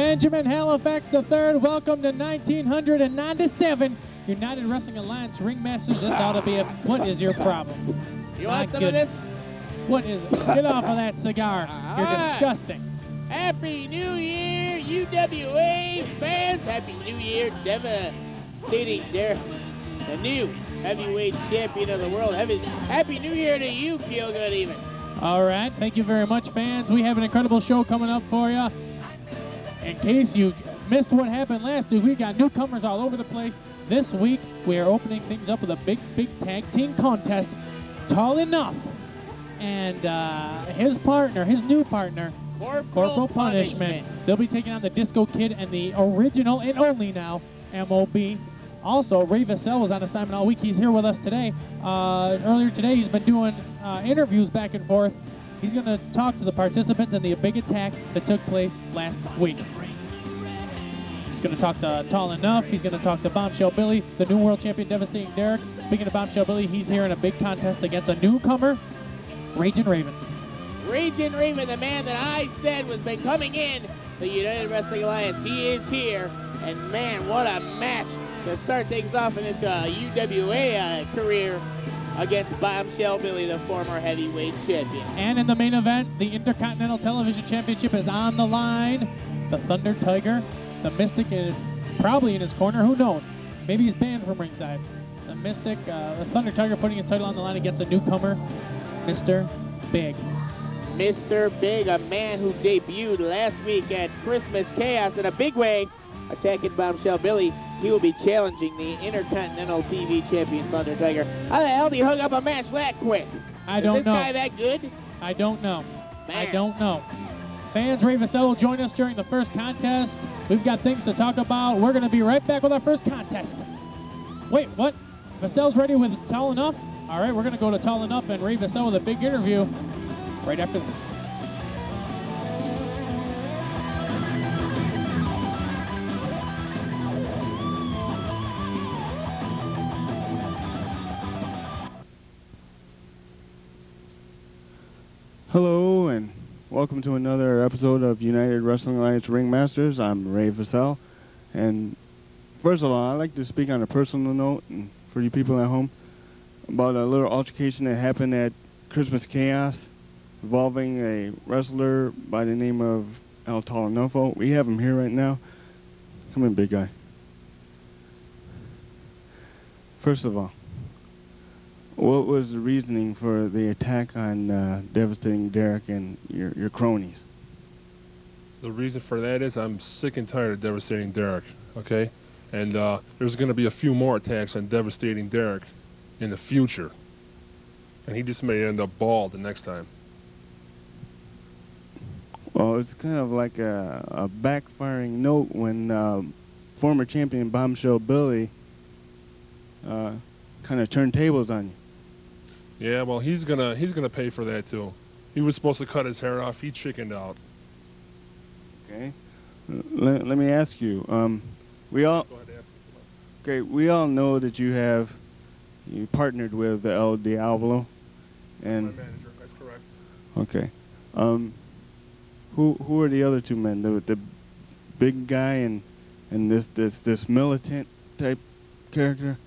Benjamin Halifax III, welcome to 1997 United Wrestling Alliance Ringmasters. This ought to be a, what is your problem? You want some of this? What is it? Get off of that cigar. You're disgusting. Happy New Year, UWA fans. Happy New Year, devastating there. The new heavyweight champion of the world. Happy New Year to you, Feel Good Even. All right, thank you very much, fans. We have an incredible show coming up for you. In case you missed what happened last week, we got newcomers all over the place. This week, we are opening things up with a big tag team contest. Tallanuf and his new partner, Corporal Punishment. They'll be taking on the Disco Kid and the original and only now MOB. Also, Ray Vassell was on assignment all week. He's here with us today. Earlier today, he's been doing interviews back and forth. He's going to talk to the participants in the big attack that took place last week. He's going to talk to Tallanuf. He's going to talk to Bombshell Billy, the new world champion, Devastating Derek. Speaking of Bombshell Billy, he's here in a big contest against a newcomer, Ragin Raven. Ragin Raven, the man that I said was been coming in the United Wrestling Alliance. He is here, and man, what a match to start things off in his UWA career against Bombshell Billy, the former heavyweight champion. And in the main event, the Intercontinental Television Championship is on the line. The Thunder Tiger, the Mystic is probably in his corner. Who knows? Maybe he's banned from ringside. The Mystic, the Thunder Tiger putting his title on the line against a newcomer, Mr. Big. Mr. Big, a man who debuted last week at Christmas Chaos in a big way, attacking Bombshell Billy. He will be challenging the Intercontinental TV champion, Thunder Tiger. How the hell do you hook up a match that quick? I don't know. Is this guy that good? I don't know. Man. I don't know. Fans, Ray Vassell will join us during the first contest. We've got things to talk about. We're going to be right back with our first contest. Wait, what? Vassell's ready with Tallanuf? All right, we're going to go to Tallanuf and Ray Vassell with a big interview right after this. Hello and welcome to another episode of United Wrestling Alliance Ringmasters. I'm Ray Vassell, and first of all, I'd like to speak on a personal note and for you people at home about a little altercation that happened at Christmas Chaos involving a wrestler by the name of Tallanuf. We have him here right now. Come in, big guy. First of all, what was the reasoning for the attack on Devastating Derek and your cronies? The reason for that is I'm sick and tired of Devastating Derek, okay? And there's going to be a few more attacks on Devastating Derek in the future. And he just may end up bald the next time. Well, it's kind of like a backfiring note when former champion Bombshell Billy kind of turned tables on you. Yeah, well, he's gonna pay for that too. He was supposed to cut his hair off. He chickened out. Okay. Let me ask you. We all. Go ahead, ask me. Okay. We all know that you partnered with El Diablo, and. My manager. That's correct. Okay. Who are the other two men? The big guy and this militant type character.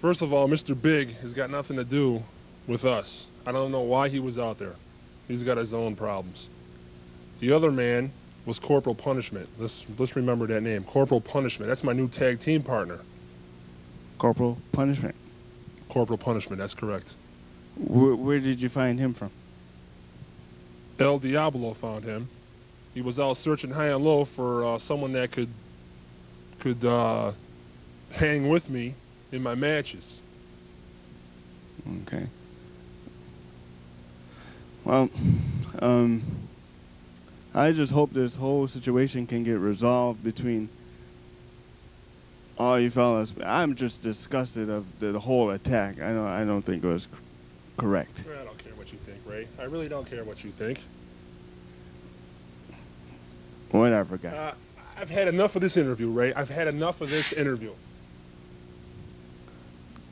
First of all, Mr. Big has got nothing to do with us. I don't know why he was out there. He's got his own problems. The other man was Corporal Punishment. Let's remember that name, Corporal Punishment. That's my new tag team partner. Corporal Punishment. Corporal Punishment, that's correct. Where did you find him from? El Diablo found him. He was out searching high and low for someone that could hang with me in my matches. Okay. Well, I just hope this whole situation can get resolved between all you fellas. I'm just disgusted of the whole attack. I don't think it was correct. I don't care what you think, Ray. I really don't care what you think. Whatever, guy. I've had enough of this interview, Ray. I've had enough of this interview.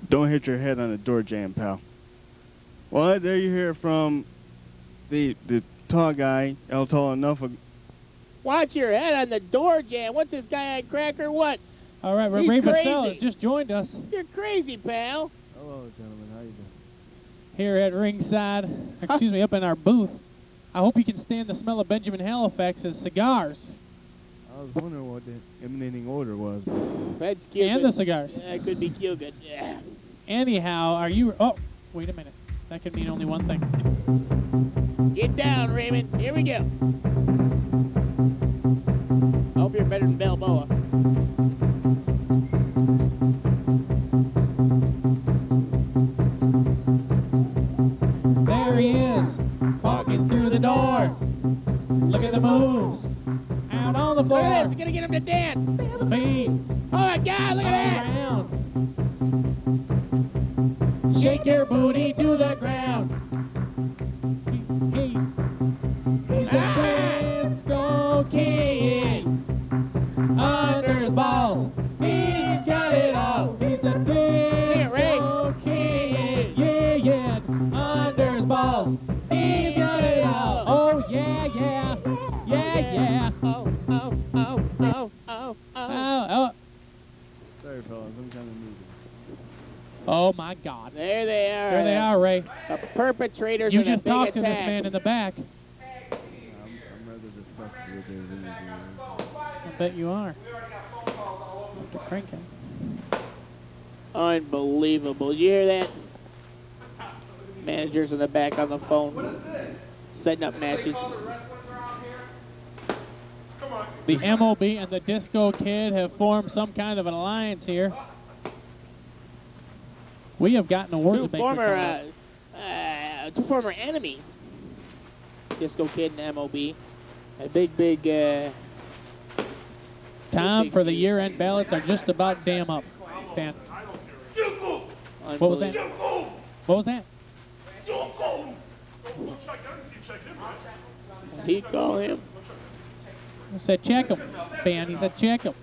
Don't hit your head on the door jamb, pal. Well, there you hear from the tall guy, Tallanuf, Watch your head on the door jam. What's this guy on crack or what? All right, He's Ray crazy. Vassell has just joined us You're crazy, pal. Hello, gentlemen. How you doing? here at ringside, excuse me, up in our booth. I hope you can stand the smell of Benjamin Halifax's cigars. I was wondering what the emanating odor was. That's cute. And the cigars. That could be cute. Good. Yeah. Anyhow, are you... Oh, wait a minute. That could mean only one thing. Get down, Raymond. Here we go. I hope you're better than Balboa. There he is, walking through the door. Look at the moves. Out on the Look floor. at this. We're going to get him to dance. The beat. Oh, my God. Look at that. Around. Shake your booty to the ground. Hey, he's a Frisco kid. Under his balls, he's got it all. He's a Frisco kid. Yeah, yeah. Under his balls, he's got it all. Oh, yeah, yeah. Yeah, yeah. Oh, oh, oh, oh, oh, oh. Oh, Sorry, fellas. I'm kind of new. oh my God. There they are. There they are, Ray. The perpetrators You of a just big talked to this attack. man in the back. I'm rather disgusted with their interview. I bet you are. Have to crank him. Unbelievable. Did you hear that? Managers in the back on the phone. Setting up matches. The MOB and the Disco Kid have formed some kind of an alliance here. We have gotten awards Two to make. two former enemies. Disco Kid and MOB. A big, Time for the year-end ballots are just about damn up. Dan. What was that? What was that? He called him. He said check him. Fan, he said check him.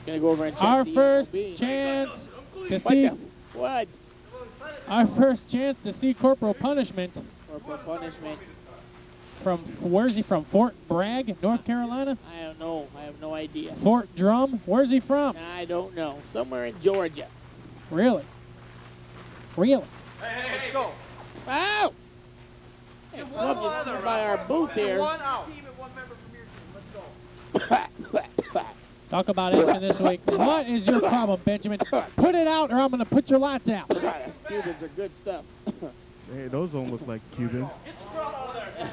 Gonna go over and check Our the first MOB. chance to What see the? What? our first chance to see Corporal Punishment Corporal punishment. from, where's he from? Fort Bragg, North Carolina? I don't know. I have no idea. Fort Drum? Where's he from? I don't know. Somewhere in Georgia. Really? Really? Let's go. Wow! Hey, club just came by our booth here. One out. Team and one member from your team. Let's go. Talk about action this week. What is your problem, Benjamin? Put it out or I'm going to put your lights out. Cubans are good stuff. Hey, those don't look like Cubans.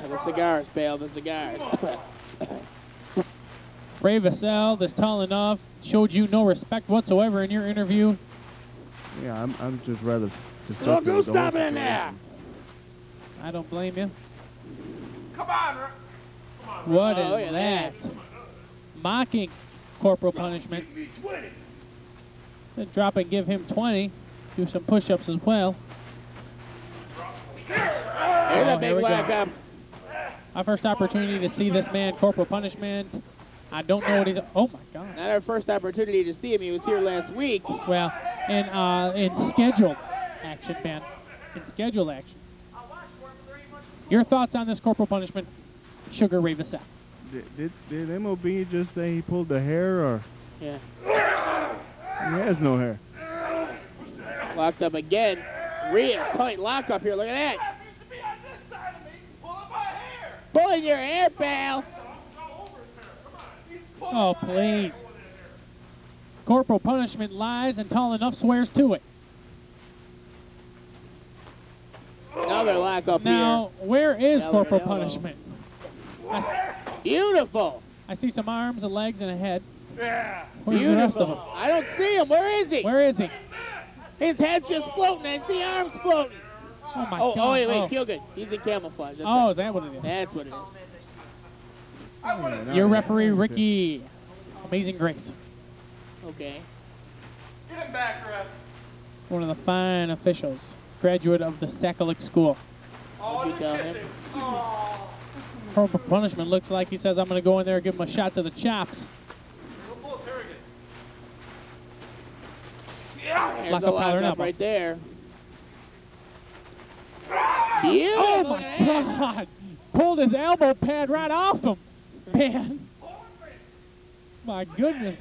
The cigars, pal. The cigars. Ray Vassell, this Tallanuf, showed you no respect whatsoever in your interview. Yeah, I'm just rather disgusted Don't go with the whole stopping in there. situation. I don't blame you. Come on, Rick. What Oh, is look at that? Mocking Corporal Punishment. Said drop and give him 20. Do some push-ups as well. There's Oh, a here we big go. lockup. Our first opportunity to see this man, Corporal Punishment. I don't know what he's... Oh, my God. Not our first opportunity to see him. He was here last week. Well, in scheduled action, man. In scheduled action. Your thoughts on this Corporal Punishment, Sugar Ray Vassell? Did MOB just say he pulled the hair, or Yeah. he has no hair? Locked up again. Real tight lockup here. Look at that. Pulling your hair, pal. Oh, please. Corporal Punishment lies and Tallanuf swears to it. Another lockup Now, where is Elbow Corporal to elbow. Punishment? here. Beautiful. I see some arms and legs and a head. Yeah. Where's the rest of Beautiful. him? I don't see him. Where is he? Where is he? His head's just floating. I see arms floating. Oh, my Oh, God. wait, feel good. He's in camouflage. That's Oh, right. is that what it is? That's what it is. Your referee, Ricky. Amazing Grace. Okay. Get him back, Rick. One of the fine officials. Graduate of the Sakalik School. Oh, What'd you tell him? Oh. Corporal Punishment looks like he says, I'm going to go in there and give him a shot to the chops. Go pull a Harrigan. There's Lock a up collar and lockup elbow. right there. Beautiful. Oh, Look my at that. God. pulled his elbow pad right off him. Man. My goodness.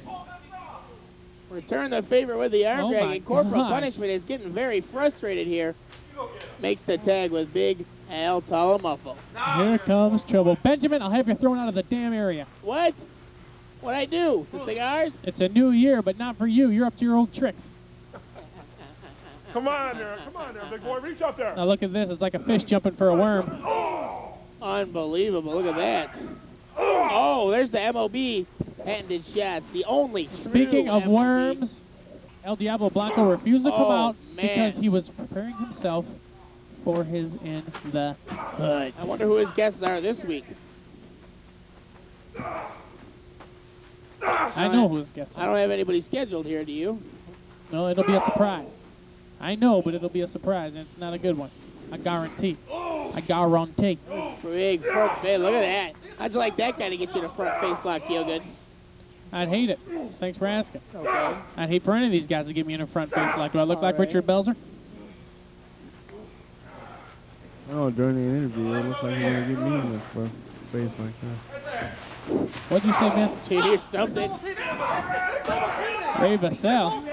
Return the favor with the arm Oh drag, my and Corporal gosh. Punishment is getting very frustrated here. Makes the tag with Big Al Tallanuf. Here comes trouble. Benjamin, I'll have you thrown out of the damn area. What? What'd I do? The cigars? It's a new year, but not for you. You're up to your old tricks. Come on there, big boy. Reach up there. Now look at this. It's like a fish jumping for a worm. Unbelievable. Look at that. Oh, there's the MOB patented shots. The only true Speaking of MOB. worms, El Diablo Blanco refused to come Oh, out man. because he was preparing himself for his in the hood. I wonder who his guests are this week. I know who his guests I are. don't have anybody scheduled here, do you? No, it'll be a surprise. I know, but it'll be a surprise, and it's not a good one. I guarantee. I guarantee. Big front face. Look at that. How'd you like that guy to get you the front face lock, feel good? I'd hate it. Thanks for asking. Okay. I'd hate for any of these guys to get me in a front face like. Do I look All like right. Richard Belzer? Oh, during the interview, it looked like he was going to get me in the face like that. What'd you say, man? Did you hear something? Ray Vassell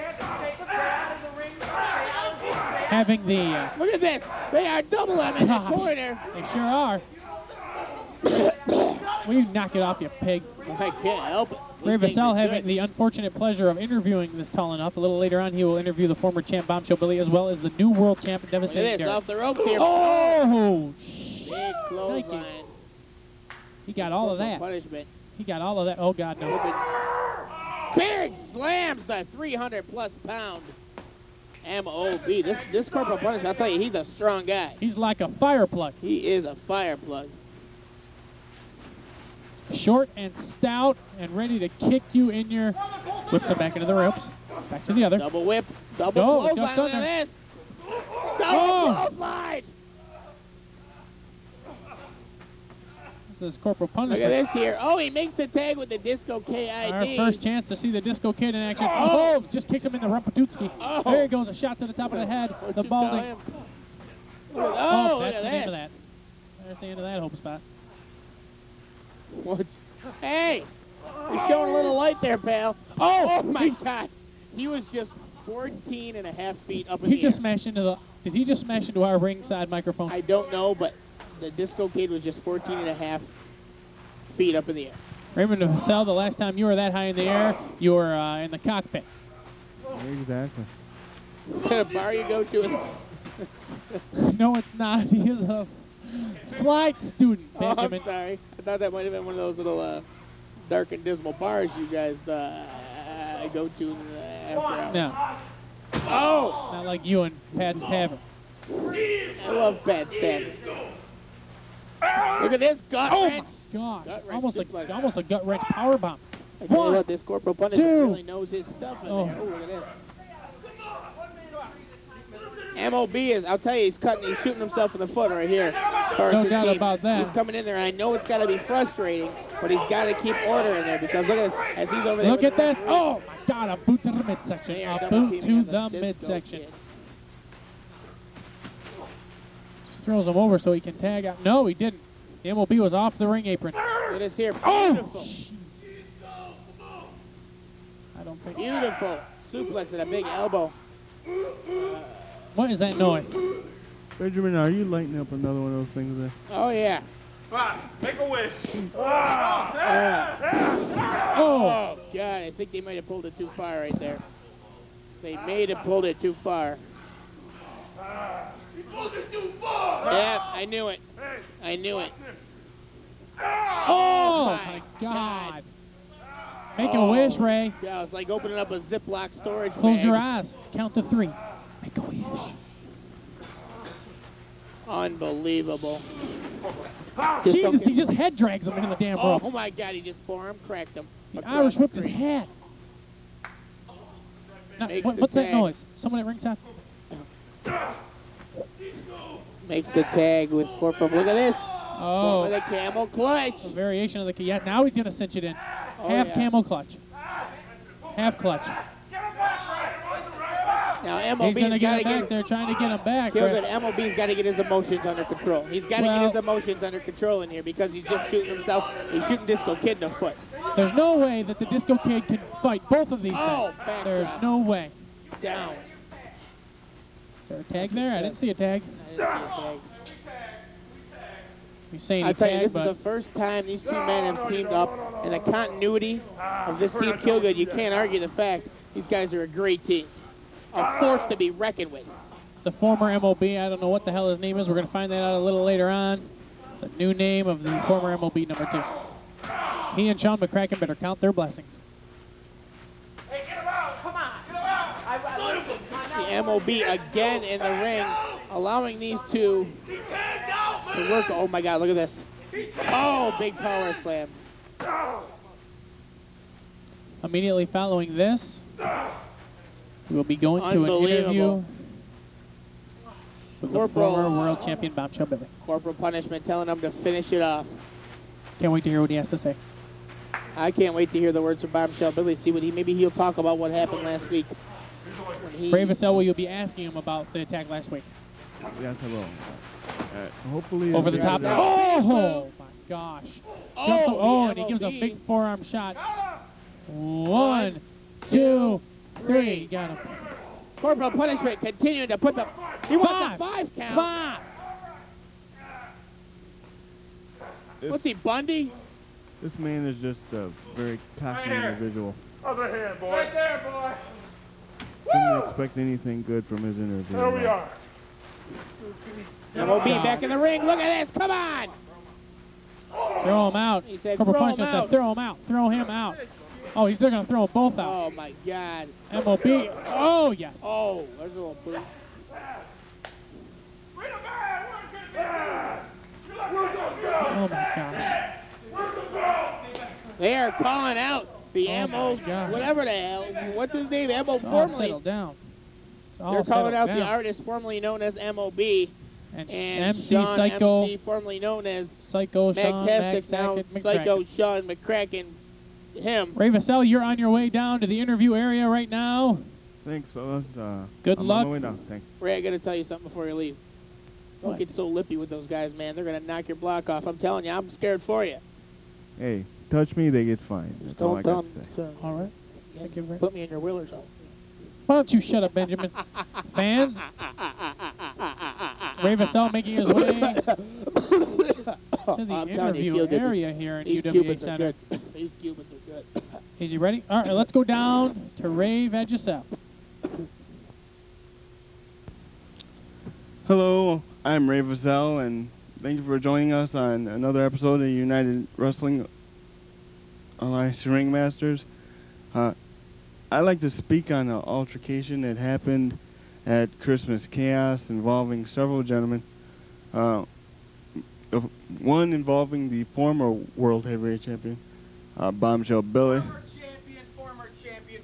having the... Look at this. They are double them in the Gosh. corner. They sure are. Will you knock it off, you pig? I can't help it. Ray These things Vassell are having good. the unfortunate pleasure of interviewing this Tallanuf. A little later on, he will interview the former champ Bombshell Billy as well as the new world champ Look Devastating at this. Derek. Off the ropes here. Oh! Big clothesline. He got all of that. Punishment. He got all of that. Oh, God, no. Big slams the 300-plus pound MOB. This Corporal Punishment, I'll tell you, he's a strong guy. He's like a fire plug. He is a fire plug. Short and stout and ready to kick you in your... Whips him back into the ropes. Back to the other. Double whip. Double Oh, clothesline. ducked Look under. at this. Double Oh. clothesline. This is Corporal Look Punishment. at this here. Oh, he makes the tag with the Disco KID. Our first chance to see the Disco Kid in action. Oh. Oh, just kicks him in the Rumpatutski. Oh. There he goes, a shot to the top of the head. What The you call balding. him? Oh, look that's at the end of that. that. There's the end of that hope spot. What? Hey, you're showing a little light there, pal. Oh my God. He was just 14 and a half feet up in He the just air. smashed into the... Did he just smash into our ringside microphone? I don't know, but the Disco Kid was just 14 and a half feet up in the air. Raymond Vassell, the last time you were that high in the air, you were in the cockpit. Exactly. What kind of bar you go to? No, it's not. He is a flight student, Oh, I'm Benjamin. sorry. I thought that might have been one of those little dark and dismal bars you guys go to after hours. No, Oh! not like you and Pat's Tavern. I love Pat Stabs. Look at this gut Oh wrench. my gosh! Gut wrench Almost a suplex. gut wrench power bomb. I tell you One, what, this Corporal Punishment two. really knows his stuff in Oh. there. Oh, look at this. MOB is, I'll tell you, he's shooting himself in the foot right here. No doubt about that. He's coming in there. I know it's got to be frustrating, but he's got to keep order in there because look at this, as he's over there. Look with at the that! referee. Oh my God! A boot to the midsection. They are A double boot teaming to on the Disco midsection. Kid. Just throws him over so he can tag out. No, he didn't. The MOB was off the ring apron. Look at this here. Oh! Beautiful. I don't think. Beautiful. Suplex and a big elbow. What is that noise? Benjamin, are you lighting up another one of those things there? Oh, yeah. Make a wish. Oh! Oh, God, I think they might have pulled it too far right there. They may have pulled it too far. You pulled it too far. Yeah, I knew it. I knew it. Oh my God! Make a wish, Ray. Yeah, it's like opening up a Ziploc storage Close bag. your eyes. Count to 3. Make a wish. Unbelievable. Jesus, he just head drags him into the damn rope. Oh, my God, he just forearm cracked him. The across Irish the whipped his screen. head. Now, Makes what's the that tag. noise? Someone at ringside? Makes the tag with Corporal. Look at this. Oh, With a camel clutch. a variation of the key. Yeah, now he's going to cinch it in. Oh, Half yeah. camel clutch. Half clutch. Now, He's MOB's going to got get to him back. get... They're trying to get him back. Good. MOB's got to get his emotions under control. He's got to Well- get his emotions under control in here because he's just shooting himself. He's shooting Disco Kid in the foot. There's no way that the Disco Kid can fight both of these Oh, guys. back There's drop. no way. Down. Is there a tag there? I didn't see a tag. I didn't see a tag. He's saying I he tell you, tagged, this is but the first time these two men have teamed up in the continuity of this Team Killgood. You can't argue the fact these guys are a great team. A force to be reckoned with. the former MOB, I don't know what the hell his name is. We're going to find that out a little later on. The new name of the former MOB number 2. He and Sean McCracken better count their blessings. Hey, get him out! Come on! Get him out! The MOB again in the ring, allowing these two to work. Oh my God, look at this. Oh, big power slam. Immediately following this, we will be going to an interview Unbelievable. with the Corporal. former world champion Bombshell Billy. Corporal Punishment telling him to finish it off. Can't wait to hear what he has to say. I can't wait to hear the words of Bombshell Billy. See what maybe he'll talk about what happened last week. When he- Brave Vassell, will you be asking him about the attack last week? Yes, I will. Hopefully. Over the top. Yeah. Oh my gosh. Oh, And he gives a MOB. big forearm shot. 1, 2, 3. Got him. Corporal Punishment continuing to put the... He wants a 5 5 count. 5. What's he, Bundy? This man is just a very cocky individual. Other hand, boy. Right there, boy. Didn't expect anything good from his interview. There we are. MOB back in the ring. Look at this. Come on. Throw him out. He said, Corporal throw him Punishment out. said, throw him out. Throw him out. Oh, they're going to throw them both out. Oh, my God. MOB. Oh, yes. Oh, there's a little boot. Oh, my gosh. They are calling out the Oh, MO, my God. whatever the hell. What's his name? MO It's all formerly. settled down. It's all They're calling settled out the down. artist formerly known as MOB. And And MC Sean Psycho, MC, formerly known as Psycho Sean, Magtastic Sound McCracken. Psycho Sean McCracken. Him. Ray Vassell, you're on your way down to the interview area right now. Thanks, fellas. Good I'm luck. on my way down. Thanks. Ray, I got to tell you something before you leave. Don't What? get so lippy with those guys, man. They're going to knock your block off. I'm telling you, I'm scared for you. Hey, touch me, they get fined. That's all I got to say. All right. Thank you very Put me in your Wheeler zone. Why don't you shut up, Benjamin? Fans, Ray Vassell making his way to the I'm telling you, interview feel good. area here in These UWA Cubans are Center. good. These Cubans are good. Is he ready? All right, let's go down to Ray Vassell. Hello, I'm Ray Vassell, and thank you for joining us on another episode of United Wrestling Alliance Ringmasters. I'd like to speak on an altercation that happened at Christmas Chaos involving several gentlemen. One involving the former World Heavyweight Champion, Bombshell Billy.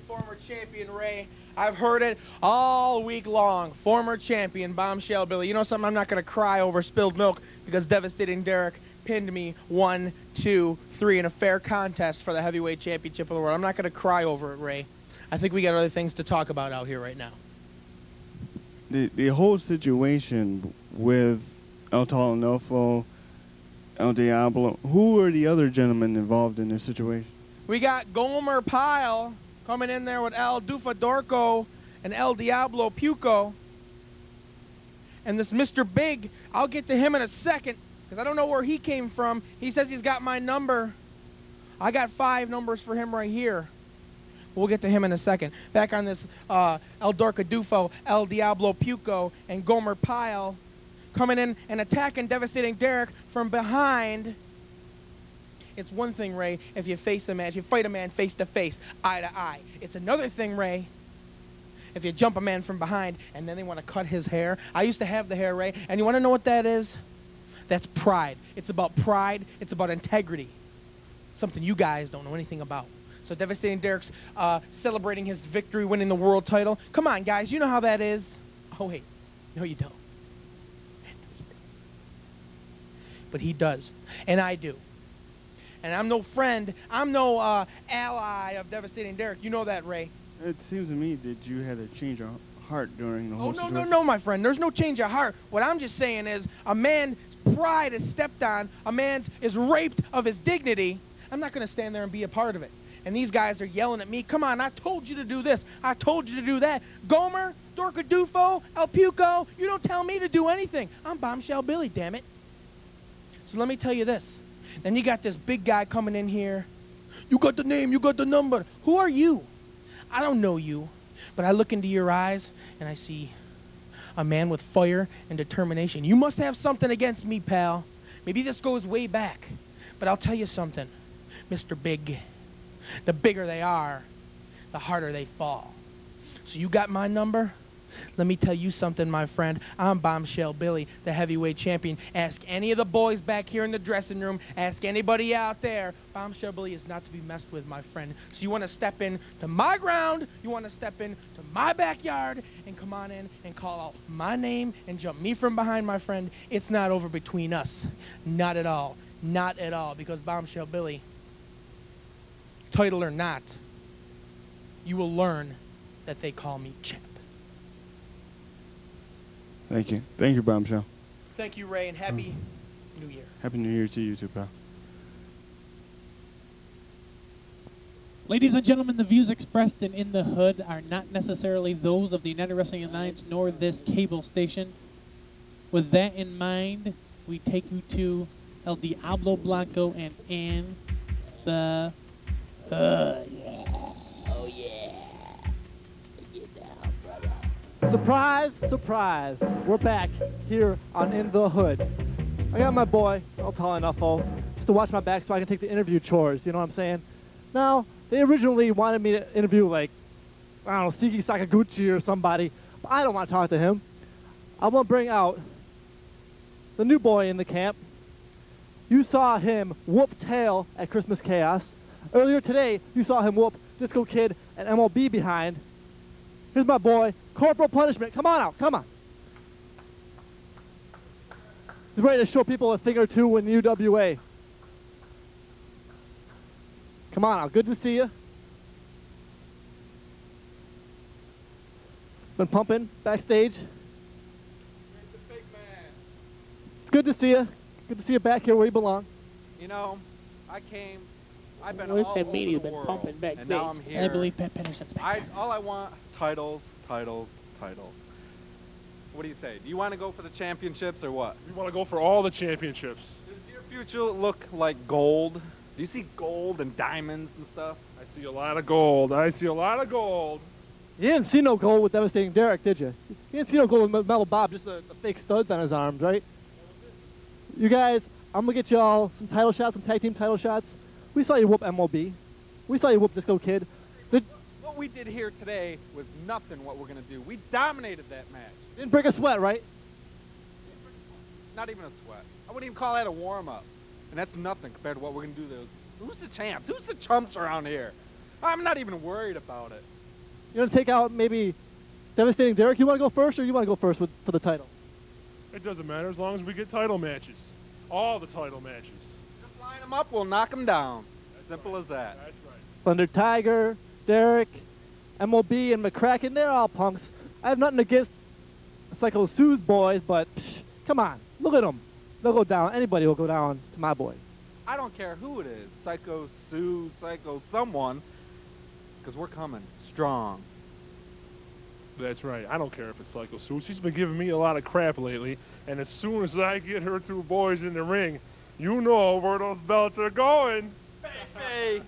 Former champion Ray. I've heard it all week long. Former champion Bombshell Billy. You know something? I'm not going to cry over spilled milk because Devastating Derek pinned me 1, 2, 3 in a fair contest for the heavyweight championship of the world. I'm not going to cry over it, Ray. I think we got other things to talk about out here right now. The whole situation with El Tallanuf, El Diablo, who are the other gentlemen involved in this situation? We got Gomer Pyle coming in there with El Dufadorco and El Diablo Puco. And this Mr. Big, I'll get to him in a second because I don't know where he came from. He says he's got my number. I got 5 numbers for him right here. We'll get to him in a second. Back on this El Dorca Dufo, El Diablo Puco, and Gomer Pyle coming in and attacking Devastating Derek from behind. It's one thing, Ray, if you face a man, if you fight a man face to face, eye to eye. It's another thing, Ray, if you jump a man from behind and then they want to cut his hair. I used to have the hair, Ray, and you want to know what that is? That's pride. It's about pride. It's about integrity. Something you guys don't know anything about. So Devastating Derek's celebrating his victory, winning the world title. Come on, guys, you know how that is. Oh, wait. No, you don't. But he does, and I do. And I'm no friend. I'm no ally of Devastating Derek. You know that, Ray. It seems to me that you had a change of heart during the whole Oh, no, situation? no, my friend. There's no change of heart. What I'm just saying is a man's pride is stepped on. A man's is raped of his dignity. I'm not going to stand there and be a part of it. And these guys are yelling at me. Come on, I told you to do this. I told you to do that. Gomer, Dorcadufo, El Puco, you don't tell me to do anything. I'm Bombshell Billy, damn it. So let me tell you this. Then you got this big guy coming in here. You got the name, you got the number. Who are you? I don't know you. But I look into your eyes and I see a man with fire and determination. You must have something against me, pal. Maybe this goes way back. But I'll tell you something, Mr. Big. The bigger they are, the harder they fall. So you got my number? Let me tell you something, my friend. I'm Bombshell Billy, the heavyweight champion. Ask any of the boys back here in the dressing room. Ask anybody out there. Bombshell Billy is not to be messed with, my friend. So you want to step in to my ground, you want to step in to my backyard, and come on in and call out my name and jump me from behind, my friend. It's not over between us. Not at all. Not at all. Because Bombshell Billy, title or not, you will learn that they call me champ. Thank you. Thank you, Bombshell. Thank you, Ray, and Happy New Year. Happy New Year to you too, pal. Ladies and gentlemen, the views expressed in the hood are not necessarily those of the United Wrestling Alliance nor this cable station. With that in mind, we take you to El Diablo Blanco and the hood. Oh, yeah. Get down, brother. Surprise, surprise. We're back here on In the Hood. I got my boy, all Tallanuf, just to watch my back so I can take the interview chores, you know what I'm saying? Now, they originally wanted me to interview, like, I don't know, Sigi Sakaguchi or somebody, but I don't want to talk to him. I want to bring out the new boy in the camp. You saw him whoop tail at Christmas Chaos. Earlier today, you saw him whoop Disco Kid and MLB behind. Here's my boy, Corporal Punishment. Come on out, come on. He's ready to show people a thing or two in the UWA. Come on out, good to see you. Been pumping backstage. It's good to see you. Good to see you back here where you belong. You know, I've been Where's all that over media the been world, pumping backstage? and now I'm here. I believe Pat Pedersen's back. All I want, titles. What do you say? Do you want to go for the championships or what? We want to go for all the championships. Does your future look like gold? Do you see gold and diamonds and stuff? I see a lot of gold. I see a lot of gold. You didn't see no gold with Devastating Derek, did you? You didn't see no gold with Metal Bob, just the fake studs on his arms, right? You guys, I'm going to get you all some title shots, some tag team title shots. We saw you whoop MLB. We saw you whoop Disco Kid. What we did here today was nothing what we're going to do. We dominated that match. Didn't break a sweat, right? Not even a sweat. I wouldn't even call that a warm-up. And that's nothing compared to what we're going to do. Who's the champs? Who's the chumps around here? I'm not even worried about it. You want to take out maybe Devastating Derek? You want to go first, or you want to go first for the title? It doesn't matter as long as we get title matches. All the title matches. Just line them up, we'll knock them down. Simple as that. That's right. Thunder Tiger, Derek, MLB, and McCracken, they're all punks. I have nothing against Psycho Sue's boys, but come on, look at them. They'll go down. Anybody will go down to my boy. I don't care who it is. Psycho Sue, Psycho someone. Because we're coming strong. That's right. I don't care if it's Psycho Sue. She's been giving me a lot of crap lately. And as soon as I get her two boys in the ring, you know where those belts are going. Hey.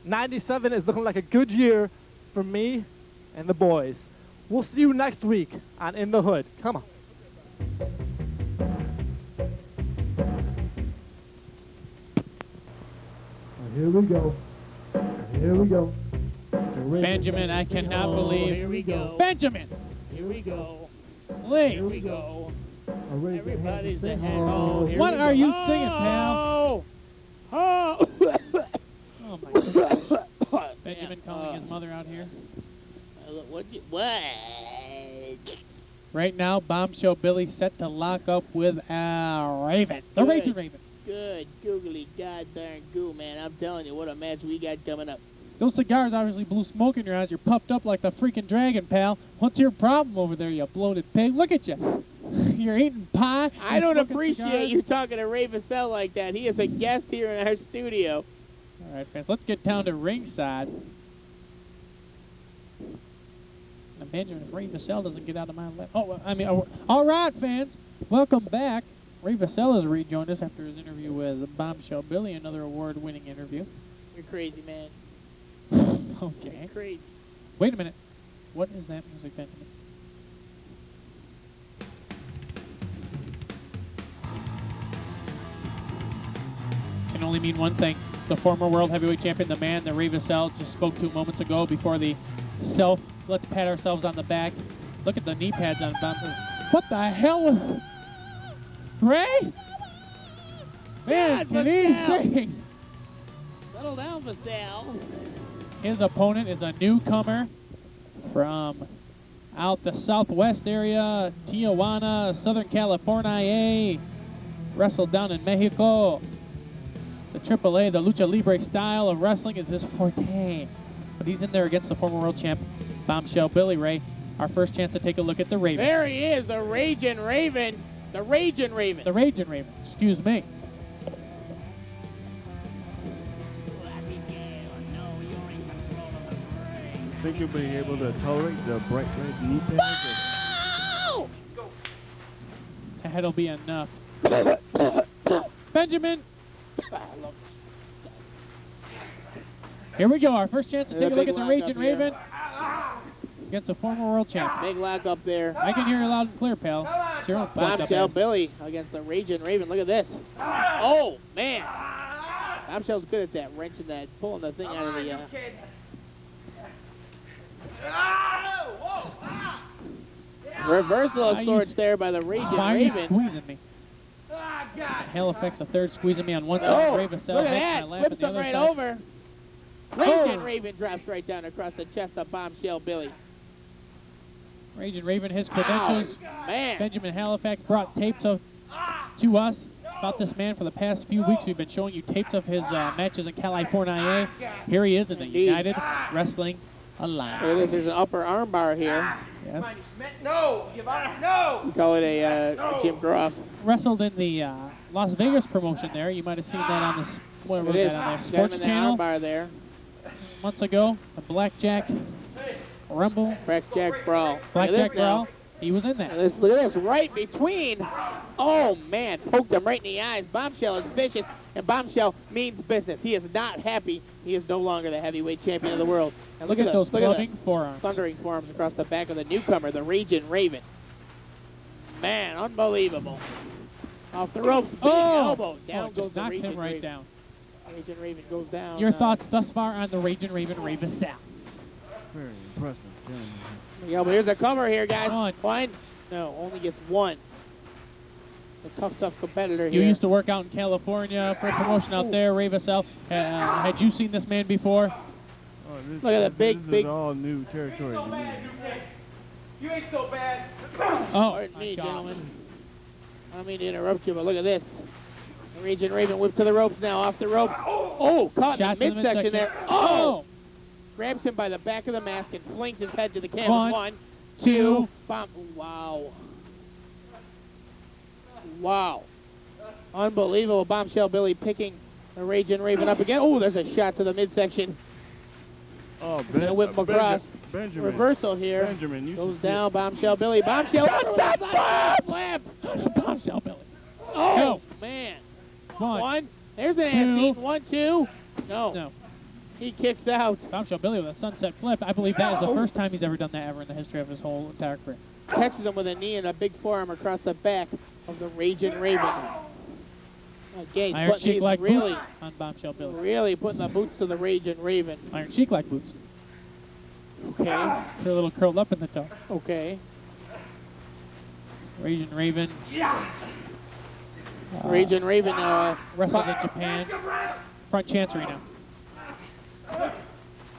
97 is looking like a good year for me and the boys. We'll see you next week on In the Hood. Come on. Here we go. Here we go. Benjamin, I cannot believe. Here we go. Benjamin! Here we go. Please. Here we go. Everybody's the the head. Oh, here What we are go. you singing, pal? Oh! Oh, my God. Benjamin calling his mother out here. What? Right now, Bombshell Billy set to lock up with a Raven. The Good. Raging Raven. Good, googly, god darn goo, man. I'm telling you, what a match we got coming up. Those cigars obviously blew smoke in your eyes. You're puffed up like the freaking dragon, pal. What's your problem over there, you bloated pig? Look at you. You're eating pie. I don't smoking appreciate cigars. you talking to Ray Vassell like that. He is a guest here in our studio. All right, fans, let's get down to ringside. Imagine if Ray Vassell doesn't get out of my left. Oh, I mean, all right, fans, welcome back. Ray Vassell has rejoined us after his interview with Bombshell Billy, another award-winning interview. You're crazy, man. Okay. You're crazy. Wait a minute. What is that music, Benjamin? Can only mean one thing. The former world heavyweight champion, the man that Ray Vassell just spoke to moments ago before the let's pat ourselves on the back. Look at the knee pads on Bombshell. What the hell was... Ray? Man, God, he's Settle down, Vassell. His opponent is a newcomer from out the southwest area, Tijuana, Southern California. Wrestled down in Mexico. The AAA, the lucha libre style of wrestling is his forte. But he's in there against the former world champ, Bombshell Billy. Ray, our first chance to take a look at the Raven. There he is, the Ragin' Raven. The Ragin' Raven. The Ragin' Raven, excuse me. Think you'll be able to tolerate the bright red knee pads? Oh! That'll be enough. Benjamin. Here we go, our first chance to take a look at the Ragin' Raven against the former world champ. Big lock up there. I can hear you loud and clear, pal. It's your own fucked up Bombshell ass. Billy against the Ragin' Raven. Look at this. Oh, man. Bombshell's good at that, wrenching that, pulling the thing out of the... Reversal of sorts there by the Ragin' Why are you Raven. squeezing me? Halifax, a third squeezing me on one side. Oh, Ray look Vassell at makes that. my lap Flips on him the other right side. over. Ragin' Raven drops right down across the chest of Bombshell Billy. Ragin' Raven, his credentials. Man. Benjamin Halifax brought tapes to us about this man for the past few weeks. We've been showing you tapes of his matches in California. Here he is in the United Wrestling Alliance. Look at this. There's an upper armbar here. Yes. No, no. We call it a Jim Groff. Wrestled in the Las Vegas promotion there. You might have seen that on the what was It is. that on the Got him Sports in the Channel armbar there. months ago. The Blackjack Rumble. Blackjack Brawl. Blackjack Look at this now. Brawl. He was in that. Look at this, right between. Oh, man, poked him right in the eyes. Bombshell is vicious, and Bombshell means business. He is not happy. He is no longer the heavyweight champion of the world. And Look at those look at clubbing the forearms. thundering forearms across the back of the newcomer, the Ragin' Raven. Man, unbelievable. Off the ropes, big elbow. Down just goes the knocked Ragin' him right Raven. down. Ragin' Raven goes down. Your thoughts thus far on the Ragin' Raven, Ray Vassell? Very impressive, gentlemen. Yeah, but here's a cover here, guys. One. No, only gets one. A tough competitor You here. used to work out in California for a promotion out there, Ray Vassell. Had you seen this man before? Oh, this, Look at the this big- is all new territory to me. You ain't so bad. Oh, Pardon my me, God. gentlemen. I don't mean to interrupt you, but look at this. The Ragin' Raven whipped to the ropes now, off the ropes. Oh, caught in Shots the in the midsection midsection. there. Oh! Grabs him by the back of the mask and flings his head to the canvas. One, One, two. two. Bomb. Wow. Wow. Unbelievable. Bombshell Billy picking the Ragin' Raven up again. Oh, there's a shot to the midsection. Oh, Gonna whip him across. Benjamin. Reversal here. Benjamin, you Goes should down. Bombshell Billy. Bombshell. Slap. Bombshell Billy. Oh, Go. man. One. One. There's an Two. ass 1, 2. No. No. He kicks out. Bombshell Billy with a sunset flip. I believe that is the first time he's ever done that ever in the history of his whole entire career. Catches him with a knee and a big forearm across the back of the Ragin' Raven. Again, Iron he's cheek like really, boots on Bombshell Billy. really putting the boots to the Ragin' Raven. Iron cheek like boots. Okay. They're a little curled up in the toe. Okay. Ragin' Raven. Ragin' Raven Wrestled in Japan. Front chancery now.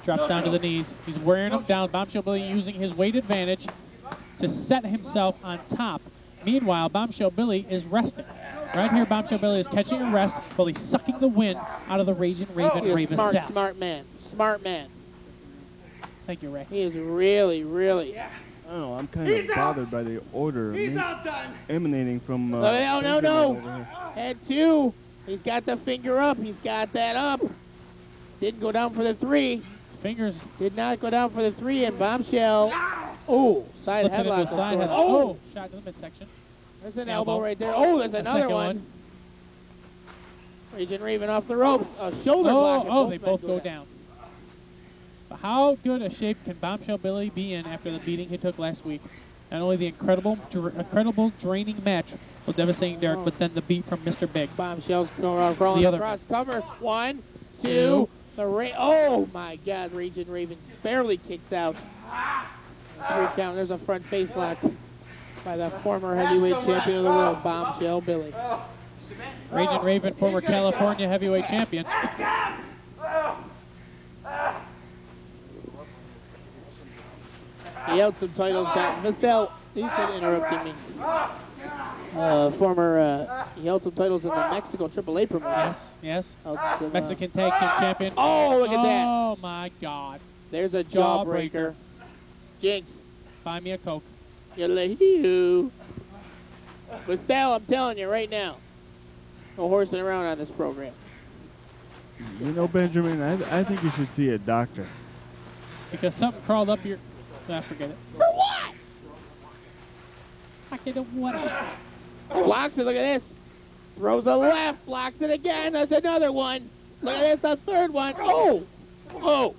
Drops down to the knees. He's wearing him down. Bombshell Billy using his weight advantage to set himself on top. Meanwhile, Bombshell Billy is resting. Right here, Bombshell Billy is catching a rest while he's sucking the wind out of the Ragin' Raven, He's Ray a smart, Vassell. smart man. smart man. Thank you, Ray. He is really, really. I don't know. I'm kind of bothered by the order emanating from. No. over here. Head 2. He's got the finger up. He's got that up. Didn't go down for the 3. Fingers. Did not go down for the 3, and Bombshell. Oh, side Slipped it into headlock. a side headlock. Oh, Oh, shot to the midsection. there's an Elbow. elbow right there. Oh, there's The another second one. Raging Raven off the ropes. A shoulder block. and They men both go down. But how good a shape can Bombshell Billy be in after the beating he took last week? Not only the incredible draining match with devastating Derek, but then the beat from Mr. Big. Bombshells crawling The other across cover. 1, 2. Two. Oh my God! Raging Raven barely kicks out. 3 count. There's a front face lock by the former heavyweight champion of the world, Bombshell Billy. Raging Raven, former California heavyweight champion. He held some titles back. Vassell, he's been interrupting me. He held some titles in the Mexico AAA promotion. Yes. Held some, Mexican Tag Team Champion. Oh, look at that. Oh, my God. There's a jawbreaker. Jinx. Buy me a Coke. You. Vassell, I'm telling you right now. No horsing around on this program. You know, Benjamin, I think you should see a doctor. Because something crawled up your... forget it. For what? I can do what? Blocks it, look at this. Throws a left, blocks it again. There's another one. Look at this, a third one. Oh! Oh!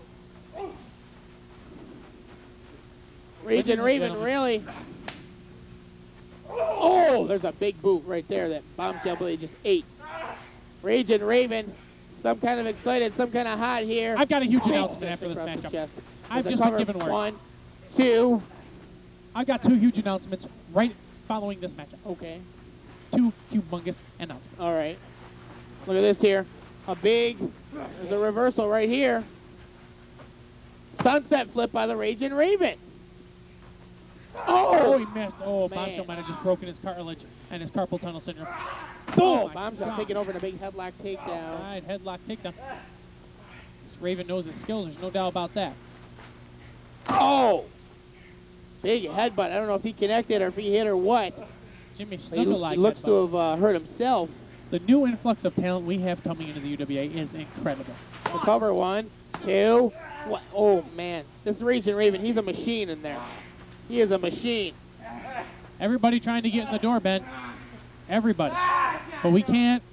Raging Raven, really? Oh, there's a big boot right there that Bombshell Billy just ate. Raging Raven, some kind of excited, some kind of hot here. I've got a huge Big announcement after this across the matchup. chest. I've There's a just been cover. given word. 1, 2. I've got 2 huge announcements right following this matchup. Okay. 2 humongous announcements. All right. Look at this here. There's a reversal right here. Sunset flip by the Raging Raven. Oh, he missed. Oh, Man. Bombshell might have just broken his cartilage and his carpal tunnel syndrome. Oh, my Bombshell God. taking over in a big headlock takedown. Right, headlock takedown. This Raven knows his skills. There's no doubt about that. Oh! Big headbutt. I don't know if he connected or if he hit or what. Jimmy He Snuggle-like looks headbutt. to have hurt himself. The new influx of talent we have coming into the UWA is incredible. The cover 1, 2. What? Oh, man. This Raging Raven, he's a machine in there. He is a machine. Everybody trying to get in the door, Ben. Everybody. But we can't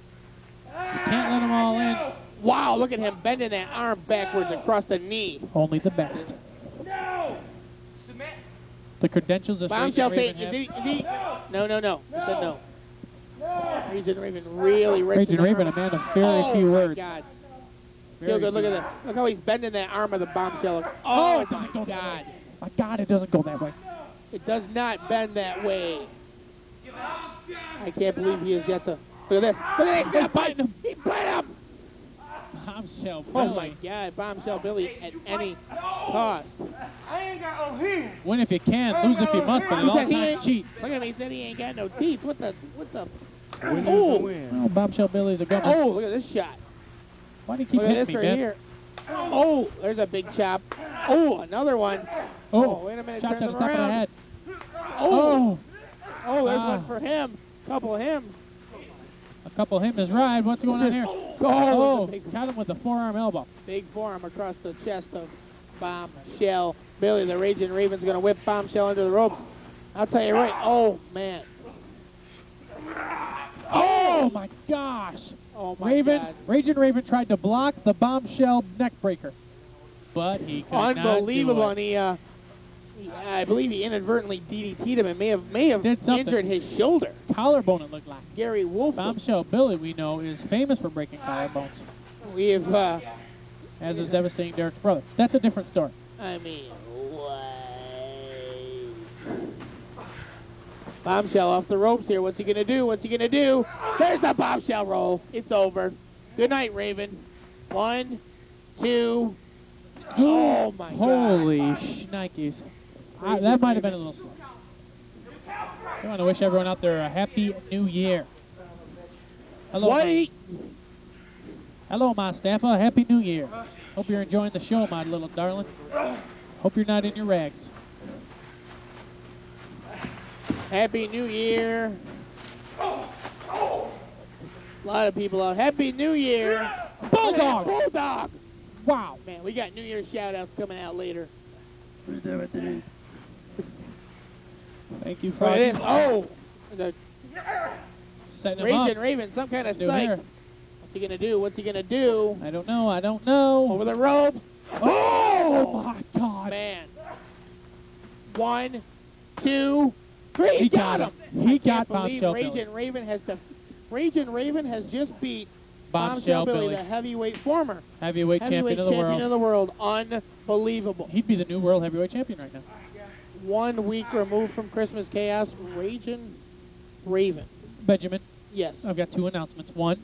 let them all in. Wow, look at him bending that arm backwards across the knee. Only the best. The credentials this Bombshell Raging saying, Raven has. is he? No. He said no. Raging Raven really ripped Raging his Raven, arm. a man of very few words. Oh, my God. Very Feel good. Look few at this. Look how he's bending that arm of the Bombshell. Oh, it doesn't go my that God. way. My God, it doesn't go that way. It does not bend that way. I can't believe he has got the... Look at this. Look at this. He's gonna bite him. He bit him. Bombshell Billy. Oh, my God. Bombshell Billy at any cost. Win if you can, lose if you must, but at He all said he times ain't- cheat. Look at him. He said he ain't got no teeth. What the... Win is Oh. the win. Oh, Bombshell Billy's a gunner. Oh, look at this shot. Why do you keep Look at hitting this me, right Ben? here. Oh, there's a big chop. Oh, another one. Oh, wait a minute. shot Turns to the him top of the around. head. Oh, Oh, there's Ah. one for him. Couple of him. a couple of him is ride. What's going on here? Oh, Got him with the forearm elbow. big forearm across the chest of Bombshell Billy. The Raging Raven's going to whip Bombshell under the ropes. I'll tell you right. Oh, man. Oh my gosh! Oh, my God. Raging Raven tried to block the Bombshell neck breaker, but he could Unbelievable. not And do it. I believe he inadvertently DDT'd him and may have Did something. injured his shoulder. Collarbone, it looked like. Gary Wolf. Bombshell Billy, we know, is famous for breaking collarbones, We have, as is devastating Derek's brother. That's a different story. I mean, what? Bombshell off the ropes here. What's he going to do? What's he going to do? There's the Bombshell roll. It's over. Good night, Raven. 1, 2. Oh, my God. Holy shnikes. That might have been a little slow. I want to wish everyone out there a happy new year. Hello, What? hello, my staffer. Happy New Year. Hope you're enjoying the show, my little darling. Hope you're not in your rags. Happy New Year. A lot of people out. Happy New Year. Bulldog! Bulldog! Wow. Man, we got New Year's shout-outs coming out later. Thank you for The setting him up. Ragin Raven, some kind of New psych. hair. What's he going to do? What's he going to do? I don't know. I don't know. Over the ropes. Oh, my God. Man. 1, 2, 3. He got him. He got Bombshell Bombshell Billy. Ragin Raven has just beat Bombshell Billy. the heavyweight former Heavyweight champion of the world. Unbelievable. He'd be the new world heavyweight champion right now. 1 week removed from Christmas Chaos. Ragin Raven. Benjamin, Yes. I've got 2 announcements. One,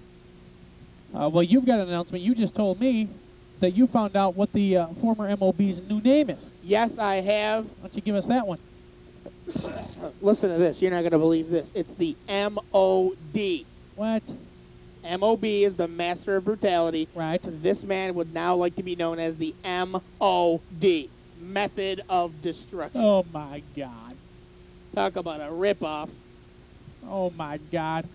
well, you've got an announcement. You just told me that you found out what the former MOB's new name is. Yes, I have. Why don't you give us that one? Listen to this. You're not going to believe this. It's the MOD. What? MOB is the Master of Brutality. Right. This man would now like to be known as the MOD. Method of Destruction. Oh, my God. Talk about a ripoff. Oh, my God.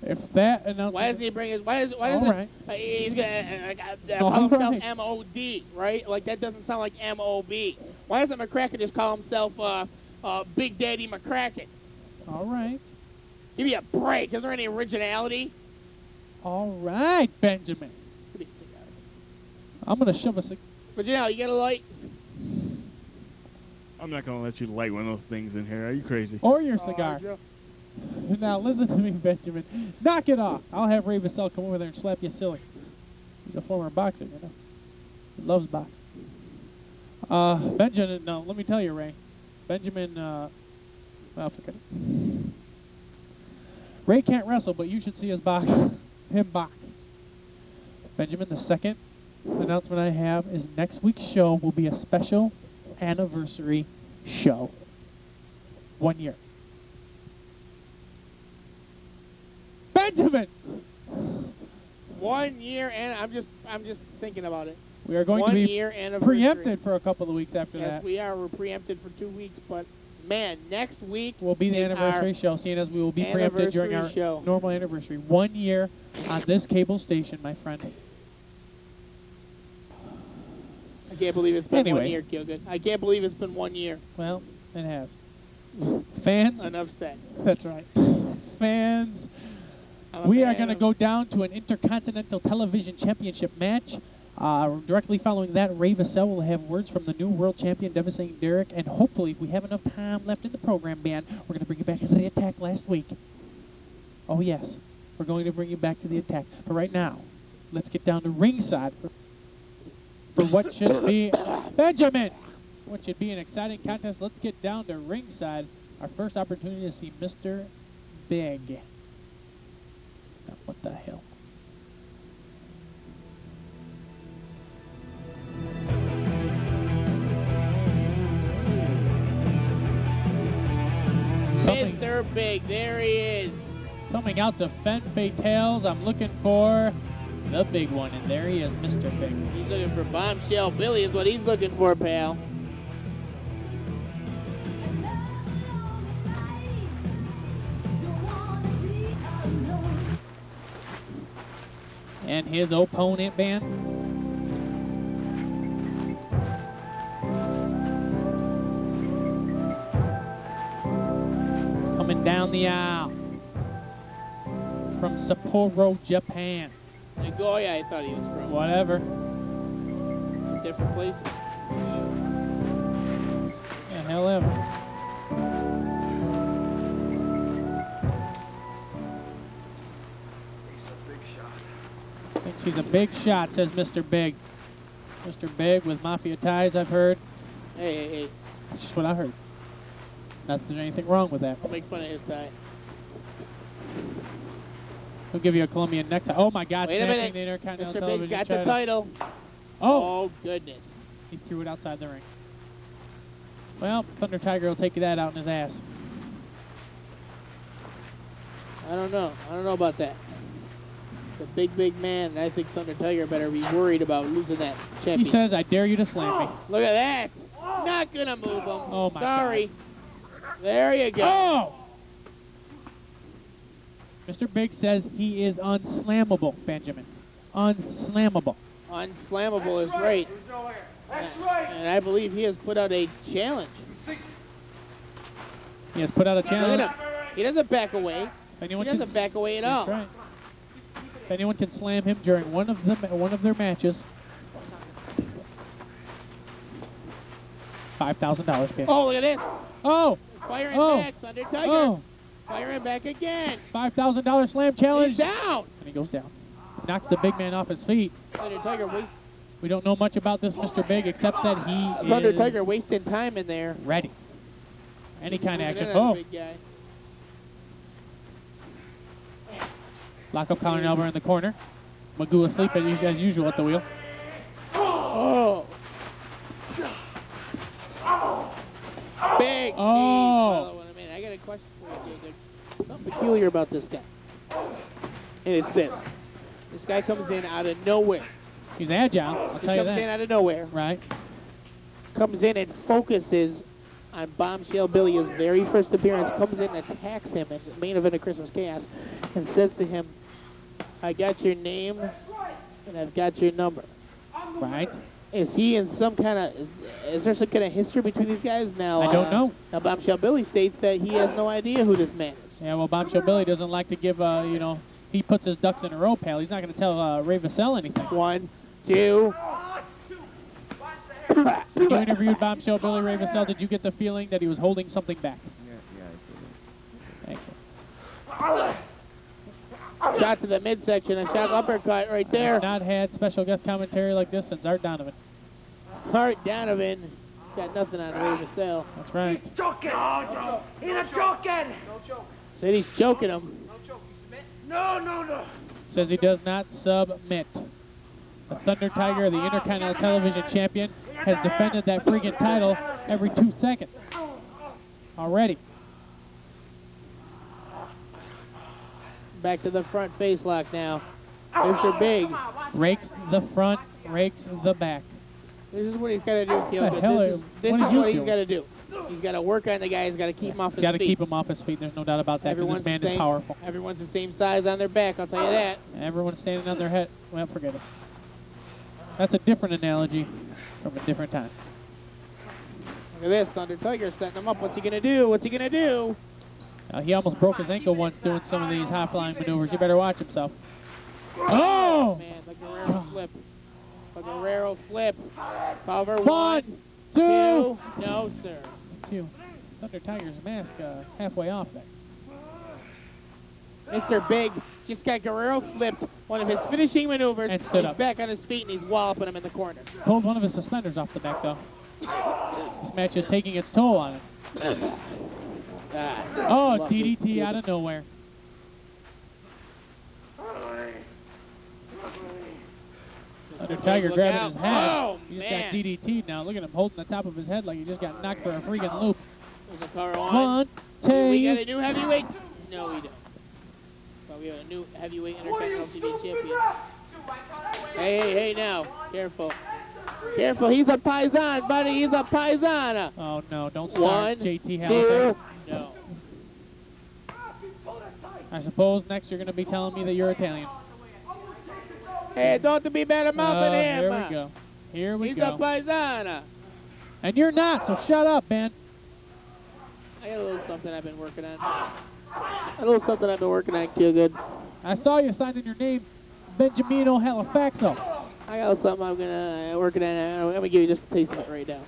If that announcement... Why doesn't he bring his... Why does All right. He's going to All call himself right. MOD, right? Like, that doesn't sound like MOB. Why doesn't McCracken just call himself Big Daddy McCracken? All right. Give me a break. Is there any originality? All right, Benjamin. I'm going to shove a... But, you know, you get a light. I'm not going to let you light one of those things in here. Are you crazy? Or your cigar. Now, listen to me, Benjamin. Knock it off. I'll have Ray Vassell come over there and slap you silly. He's a former boxer, you know. He loves boxing. Benjamin, no, let me tell you, Ray. Benjamin, well, forget it. Ray can't wrestle, but you should see him box. Benjamin, the second announcement I have is next week's show will be a special anniversary show. 1 year. Benjamin! 1 year, and I'm just thinking about it. We are going 1 to be year anniversary. preempted for a couple of weeks after Yes, that. we are. We're preempted for 2 weeks, but man, next week Will be the is anniversary our show, seeing as we will be preempted during our anniversary show. normal anniversary. 1 year on this cable station, my friend. I can't believe it's been 1 Anyway. year, Kilgood. I can't believe it's been 1 year. Well, it has. Fans, Enough said. that's right. Fans, I'm a we are fan going to of- go down to an Intercontinental Television Championship match. Directly following that, Ray Vassell will have words from the new world champion, Devastating Derek, and hopefully, if we have enough time left in the program, Ben, we're going to bring you back into the attack last week. Oh, yes. We're going to bring you back to the attack. But right now, let's get down to ringside for what should be... Benjamin! What should be an exciting contest. Let's get down to ringside. Our first opportunity to see Mr. Big. Now, what the hell? Mr. Big, there he is. Coming out to Fen Fatales, I'm looking for the big one, and there he is, Mr. Big. He's looking for Bombshell Billy is what he's looking for, pal. And his opponent, Ben. Coming down the aisle from Sapporo, Japan. Nagoya, I thought he was from. Whatever. Different places. Yeah, hell ever. Thinks he's a big shot, says Mr. Big. Mr. Big with mafia ties, I've heard. Hey. That's just what I heard. Not that there's anything wrong with that. Don't make fun of his tie. He'll give you a Colombian necktie. Oh my God! Wait a snatching minute. the Intercontinental Mr. Television Big's got the title. title. Oh! Oh, goodness. He threw it outside the ring. Well, Thunder Tiger will take that out in his ass. I don't know. I don't know about that. The big man, and I think Thunder Tiger better be worried about losing that champion. He says, I dare you to slam me. Look at that. Not going to move him. Oh, my Sorry. There you go. Oh! Mr. Big says he is unslammable, Benjamin. Unslammable. Unslammable is right. And I believe he has put out a challenge. He has put out a Look challenge. at him. He doesn't back away. He doesn't back away at all. That's right. If anyone can slam him during one of their matches, $5,000 pin. Oh, look at this. Oh! Firing back, Thunder Tiger. Oh! Firing back again. $5,000 slam challenge. He's down. And he goes down. Knocks the big man off his feet. Thunder Tiger We don't know much about this Mr. Big except that he Thunder is Tiger wasting time in there. ready. Any kind of action. Look at that Oh! big guy. Lock up collar and elbow in the corner. Magoo asleep as usual at the wheel. Oh. Big Oh. knee. I got a question for you, dude. There's something peculiar about this guy. And it's this. This guy comes in out of nowhere. He's agile, I'll He tell you comes in that. out of nowhere. Right. Comes in and focuses on Bombshell Billy. His very first appearance. Comes in and attacks him in the main event of Christmas Chaos. And says to him, I got your name and I've got your number. Right. Is he in some kind of, is there some kind of history between these guys now? I don't know. Now Bombshell Billy states that he has no idea who this man is. Yeah, well, Bombshell Billy doesn't like to give, he puts his ducks in a row, pal. He's not going to tell Ray Vassell anything. 1, 2. When you interviewed Bombshell Billy, Ray Vassell, did you get the feeling that he was holding something back? Yeah, Thank you. Shot to the midsection, a shot uppercut right there. Not had special guest commentary like this since Art Donovan. Art Donovan got nothing on Ray Vassell. That's right. Choking! He's choking! Said he's choking him. No. Says he does not submit. The Thunder Tiger, the Intercontinental Television Champion, has defended that freaking title every 2 seconds already. Back to the front face lock now. Mr. Big. Rakes the front, rakes the back. This is what he's got to do, Kyogo. The hell This what is are you what he's doing? got to do. He's got to work on the guy. He's got to keep him off his feet. Got to keep him off his feet. There's no doubt about that because this man is powerful. Everyone's the same size on their back, I'll tell you that. Everyone's standing on their head. Well, forget it. That's a different analogy from a different time. Look at this. Thunder Tiger setting him up. What's he going to do? What's he going to do? He almost broke his ankle once doing some of these high-flying maneuvers. You better watch himself. Oh! Man, the Guerrero flip. The Guerrero flip. Cover. 1, 1, 2. 2. No, sir. 2. Thunder Tiger's mask halfway off there. Mr. Big just got Guerrero flipped. One of his finishing maneuvers. And stood he's up. back on his feet, and he's walloping him in the corner. Pulled one of his suspenders off the back, though. This match is taking its toll on him. Oh, lucky. DDT out of nowhere. Thunder Tiger Look grabbing out. his head. Oh, He just man. got DDT'd now. Look at him holding the top of his head like he just got knocked for a freaking loop. There's a car on. 1, We got 2. a new heavyweight? No, we don't. But we have a new heavyweight Intercontinental TV champion. Hey, now. Careful. Careful, he's a paisan, buddy. He's a paisana. Oh, no, don't start 1, JT 2. Halifax. No. I suppose next you're going to be telling me that you're Italian. Hey, don't be bad mouthing him. Here we go. Here we He's go. a paisana. And you're not, so shut up, man. I got a little something I've been working on. Feel good. I saw you signing your name, Benjamino Halifaxo. I got something I'm gonna working on. I'm gonna give you just a taste of it right now.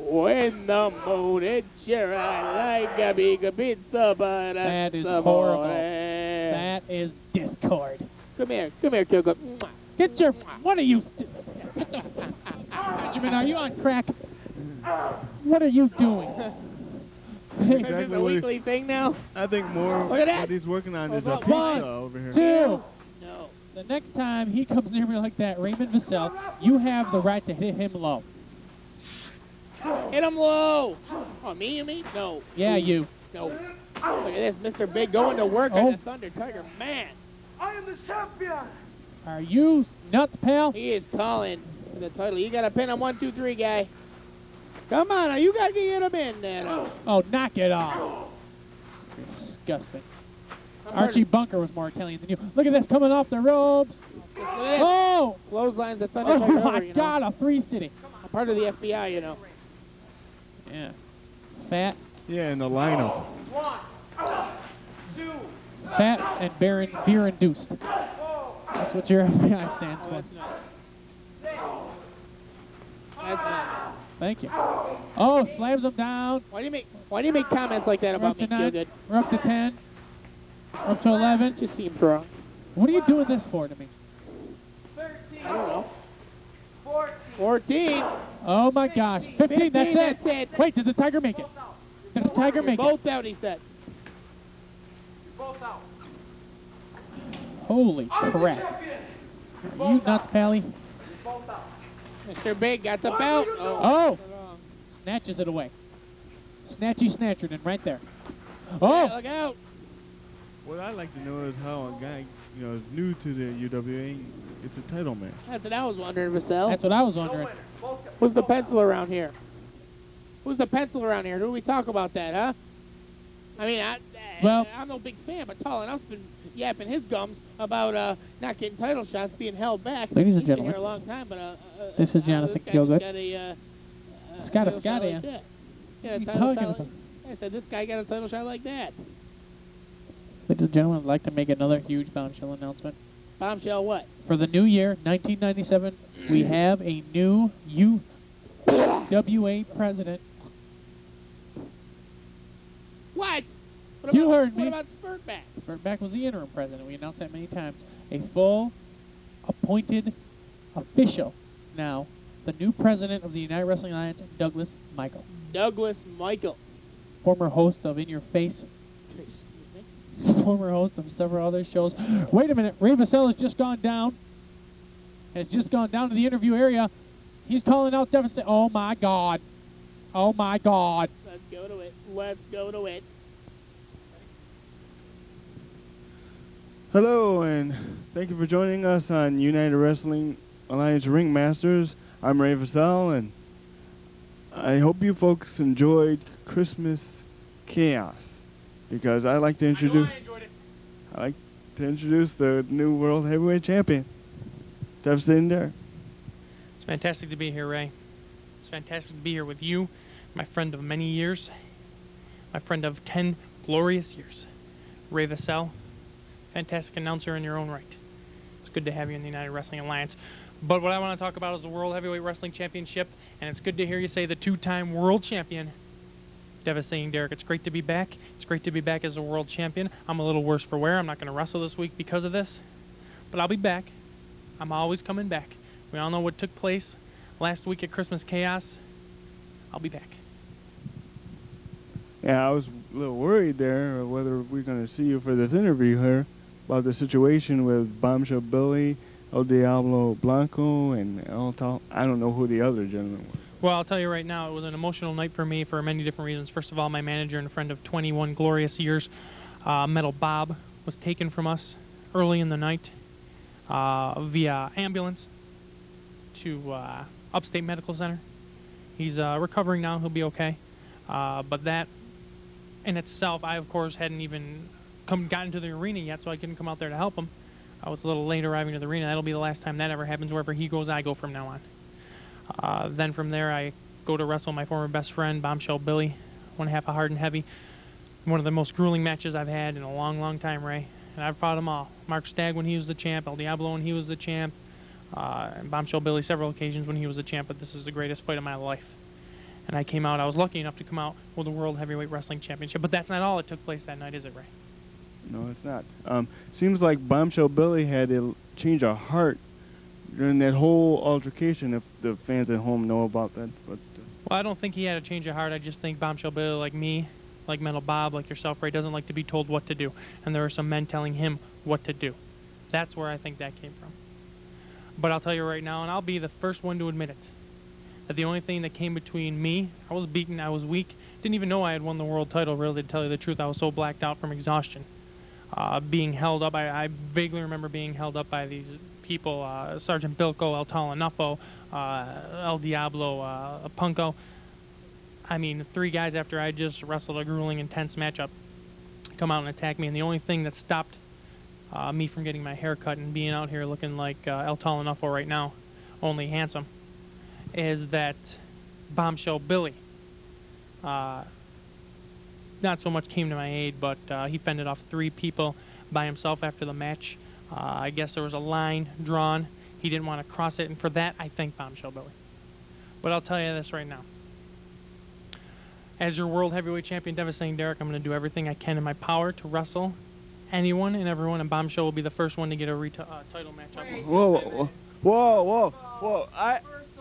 When the moon is shining like a big pizza, but That is it's horrible. morning. That is discord. Come here, Kyoko. Get your, what are you, Benjamin, are you on crack? What are you doing? Is this Exactly a what weekly thing now? I think more Look at that. what he's working on is a Hold pizza on. over here. 2. No. The next time he comes near me like that, Raymond Vassell, you have the right to hit him low. Hit him low. Oh, me, you mean? No. Yeah, you. No. Look at this, Mr. Big going to work on the Thunder Tiger. Man. I am the champion. Are you nuts, pal? He is calling for the title. You got to pin him 1, 2, 3, guy. Come on, you got to get him in there. Oh, knock it off. Disgusting. Archie Bunker was more Italian than you. Look at this coming off the ropes. Oh! Clotheslines the Oh Thunderstruck my over, you know. God, a 3-city. I'm part of the FBI, you know. Yeah. Fat, Yeah, in the lineup. 1, 2, fat, and beer induced. That's what your FBI stands for. That's not. Thank you. Oh, slams him down. Why do you make comments like that We're about up me, to 9. Feel Good? We're up to 10. We're up to 11. Just seems wrong. What are you doing this for to me? 13, I don't know. 14. 14. Oh my gosh. 15, that's it. That's it. Wait, did the Tiger make it? Did the Tiger make it? Both out, he said. Both out. Holy I'm the crap. champion. Are you nuts, Pally? Both out. Mr. Big got the belt. Oh! Snatches it away. Snatchy Snatcherton right there. Yeah, Oh! look out. What I'd like to know is how a guy, is new to the UWA, it's a title match. That's what I was wondering, Vassell. That's what I was No wondering. winner. Both out. Who's the pencil around here? Who's the pencil around here? Do we talk about that, huh? I mean, Well- I'm no big fan, but Tallanuf's been yapping his gums about not getting title shots, being held back. Ladies and He's been gentlemen, here a long time, but this is Jonathan this guy Feelgood. just got a Got a title Scott shot like in. that. Yeah, What are you title talking shot about? I said this guy got a title shot like that. Ladies and gentlemen, I'd like to make another huge bombshell announcement. Bombshell what? For the new year, 1997, we have a new UWA president. What? What You about, heard me. What about Spurtback? Spurtback was the interim president. We announced that many times. A full, appointed, official, now, the new president of the United Wrestling Alliance, Douglas Michael. Douglas Michael. Former host of In Your Face. Former host of several other shows. Wait a minute. Ray Vassell has just gone down. Has just gone down to the interview area. He's calling out deficit. Oh, my God. Oh, my God. Let's go to it. Let's go to it. Hello, and thank you for joining us on United Wrestling Alliance Ringmasters. I'm Ray Vassell, and I hope you folks enjoyed Christmas Chaos, because I like to introduce the new World Heavyweight Champion, Devastating Derek. It's fantastic to be here, Ray. It's fantastic to be here with you, my friend of many years, my friend of 10 glorious years, Ray Vassell. Fantastic announcer in your own right. It's good to have you in the United Wrestling Alliance. But what I want to talk about is the World Heavyweight Wrestling Championship, and it's good to hear you say the two-time world champion, Devastating Derek. It's great to be back. It's great to be back as a world champion. I'm a little worse for wear. I'm not going to wrestle this week because of this, but I'll be back. I'm always coming back. We all know what took place last week at Christmas Chaos. I'll be back. Yeah, I was a little worried there whether we're going to see you for this interview here about the situation with Bombshell Billy, El Diablo Blanco, and I don't know who the other gentleman was. Well, I'll tell you right now, it was an emotional night for me for many different reasons. First of all, my manager and friend of 21 glorious years, Metal Bob, was taken from us early in the night via ambulance to Upstate Medical Center. He's recovering now. He'll be okay. But that in itself, I, of course, hadn't even gotten to the arena yet, so I couldn't come out there to help him. I was a little late arriving to the arena. That'll be the last time that ever happens. Wherever he goes, I go from now on. Then from there, I go to wrestle my former best friend, Bombshell Billy, 1/2 of Hard and Heavy. One of the most grueling matches I've had in a long, long time, Ray. And I've fought them all. Mark Stagg when he was the champ, El Diablo when he was the champ, and Bombshell Billy several occasions when he was the champ, but this is the greatest fight of my life. And I came out, I was lucky enough to come out with the World Heavyweight Wrestling Championship, but that's not all that took place that night, is it, Ray? No, it's not. Seems like Bombshell Billy had a change of heart during that whole altercation, if the fans at home know about that. But Well, I don't think he had a change of heart. I just think Bombshell Billy, like me, like Metal Bob, like yourself, Ray, doesn't like to be told what to do. And there are some men telling him what to do. That's where I think that came from. But I'll tell you right now, and I'll be the first one to admit it, that the only thing that came between me, I was beaten, I was weak, didn't even know I had won the world title, really, to tell you the truth. I was so blacked out from exhaustion. being held up. I vaguely remember being held up by these people, Sergeant Bilko, El Tallanuf, El Diablo, Punko. I mean, 3 guys after I just wrestled a grueling, intense matchup come out and attack me, and the only thing that stopped me from getting my hair cut and being out here looking like El Tallanuf right now, only handsome, is that Bombshell Billy. Not so much came to my aid, but he fended off 3 people by himself after the match. I guess there was a line drawn. He didn't want to cross it, and for that, I thank Bombshell Billy. But I'll tell you this right now. As your World Heavyweight Champion, Devastating Derek, I'm going to do everything I can in my power to wrestle anyone and everyone, and Bombshell will be the first one to get a title match up. Whoa.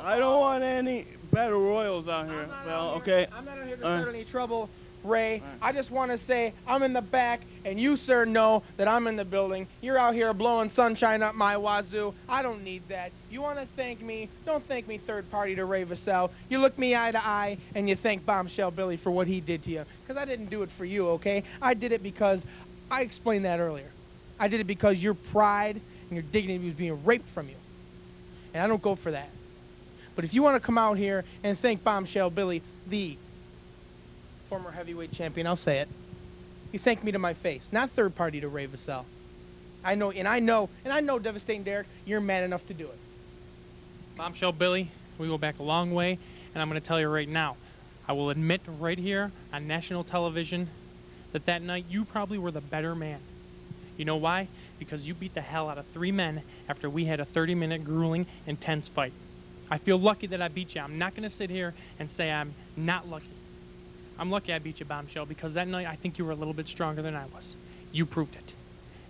I don't want any battle royals out here. Well, okay. I'm not out here to start any trouble, Ray. I just want to say I'm in the back, and you, sir, know that I'm in the building. You're out here blowing sunshine up my wazoo. I don't need that. You want to thank me? Don't thank me third party to Ray Vassell. You look me eye to eye, and you thank Bombshell Billy for what he did to you. Because I didn't do it for you, okay? I did it because I explained that earlier. I did it because your pride and your dignity was being raped from you. And I don't go for that. But if you want to come out here and thank Bombshell Billy, the former heavyweight champion, I'll say it. You thank me to my face, not third party to Ray Vassell. I know, Devastating Derek, you're man enough to do it. Bombshell Billy, we go back a long way, and I'm going to tell you right now, I will admit right here on national television that night you probably were the better man. You know why? Because you beat the hell out of 3 men after we had a 30-minute grueling, intense fight. I feel lucky that I beat you. I'm not going to sit here and say I'm not lucky. I'm lucky I beat you, Bombshell, because that night I think you were a little bit stronger than I was. You proved it.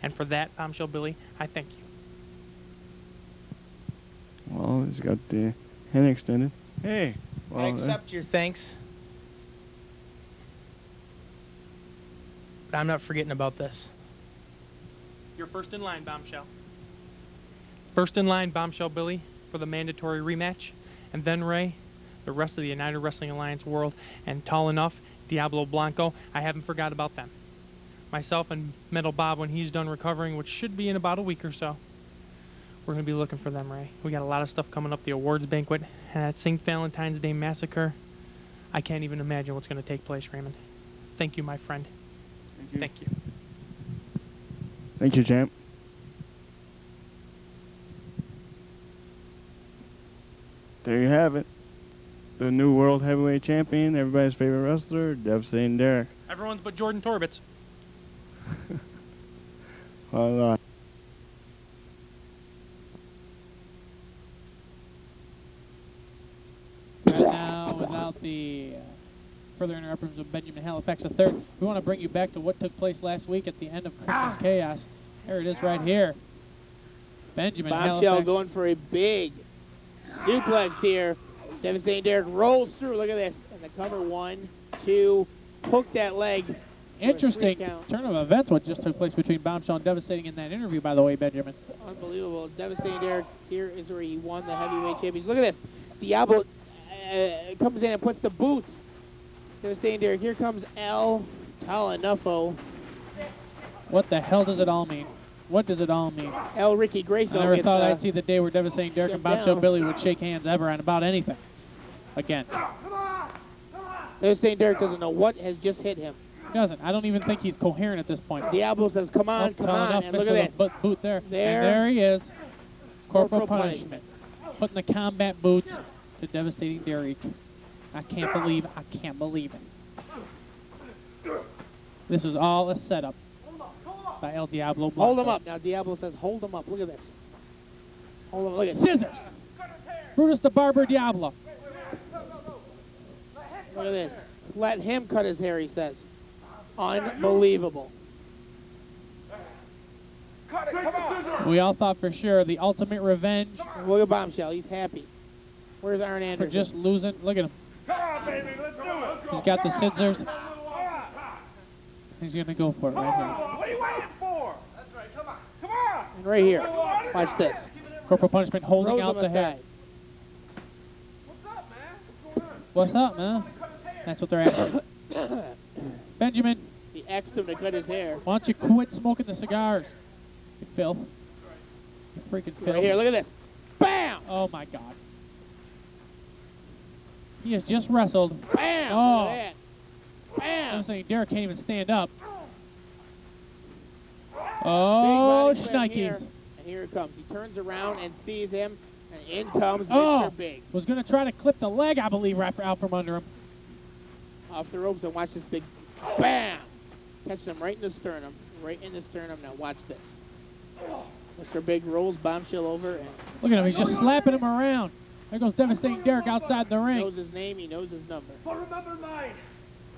And for that, Bombshell Billy, I thank you. Well, he's got the hand extended. Hey. Well, I accept your thanks. But I'm not forgetting about this. You're first in line, Bombshell. First in line, Bombshell Billy, for the mandatory rematch. And then, Ray, the rest of the United Wrestling Alliance world, and Tallanuf, Diablo Blanco, I haven't forgot about them. Myself and Metal Bob, when he's done recovering, which should be in about a week or so, we're going to be looking for them, Ray. We got a lot of stuff coming up, the awards banquet, and that St. Valentine's Day massacre. I can't even imagine what's going to take place, Raymond. Thank you, my friend. Thank you. Thank you, champ. There you have it. The new World Heavyweight Champion, everybody's favorite wrestler, Devastating Derek. Everyone's but Jordan Torbitz. Well, Right now, without the further interruptions of Benjamin Halifax III, we want to bring you back to what took place last week at the end of Christmas Chaos. There it is right here. Benjamin Bombshell Halifax. going for a big suplex here. Devastating Derek rolls through. Look at this. And the cover, 1, 2, hook that leg. Interesting turn of events what just took place between Bombshell and Devastating in that interview, by the way, Benjamin. Unbelievable. Devastating Derek, here is where he won the heavyweight championship. Look at this. Diablo comes in and puts the boots. Devastating Derek, here comes El Tallanuf. What the hell does it all mean? What does it all mean? El Ricky Grayson. I never thought I'd see the day where Devastating Derek and Bombshell Billy would shake hands ever on about anything. Again. Devastating Derek doesn't know what has just hit him. He doesn't. I don't even think he's coherent at this point. Diablo says, come on, come on. And look at this. Boot there. And there he is. Corporal punishment. Putting the combat boots to Devastating Derek. I can't believe it. This is all a setup by El Diablo Blanco. Hold him up. Now Diablo says, hold him up. Look at this. Hold him. Look at scissors. Brutus the Barber Diablo. Look at this. Let him cut his hair, he says. Unbelievable. Cut it, come on. We all thought for sure the ultimate revenge. Look at Bombshell. He's happy. Where's Arn For Anderson? just losing. Look at him. Come on, baby, let's do it. He's got the scissors. He's going to go for it right here. What are you waiting for? That's right, come on. Come on. And right here. Watch this. Corporal punishment holding Throws out him the hair. aside. What's up, man? What's going on? What's up, man? That's what they're asking. Benjamin, The asked him to cut his hair. Why don't you quit smoking the cigars, you filth? You freaking filth. Right here, look at this. Bam! Oh, my God. He has just wrestled. Bam! Oh. Look at that. Bam! I'm saying Derek can't even stand up. Oh, Big body slam here. shnikes. And here it comes. He turns around and sees him, and in comes Oh, Mr. Big. was going to try to clip the leg, I believe, right out from under him. Off the ropes, and watch this big bam! Catches him right in the sternum. Right in the sternum. Now watch this. Mr. Big rolls Bombshell over and Look at him. He's just slapping him around. There goes Devastating Derek outside the ring. knows his name. He knows his number. But remember mine.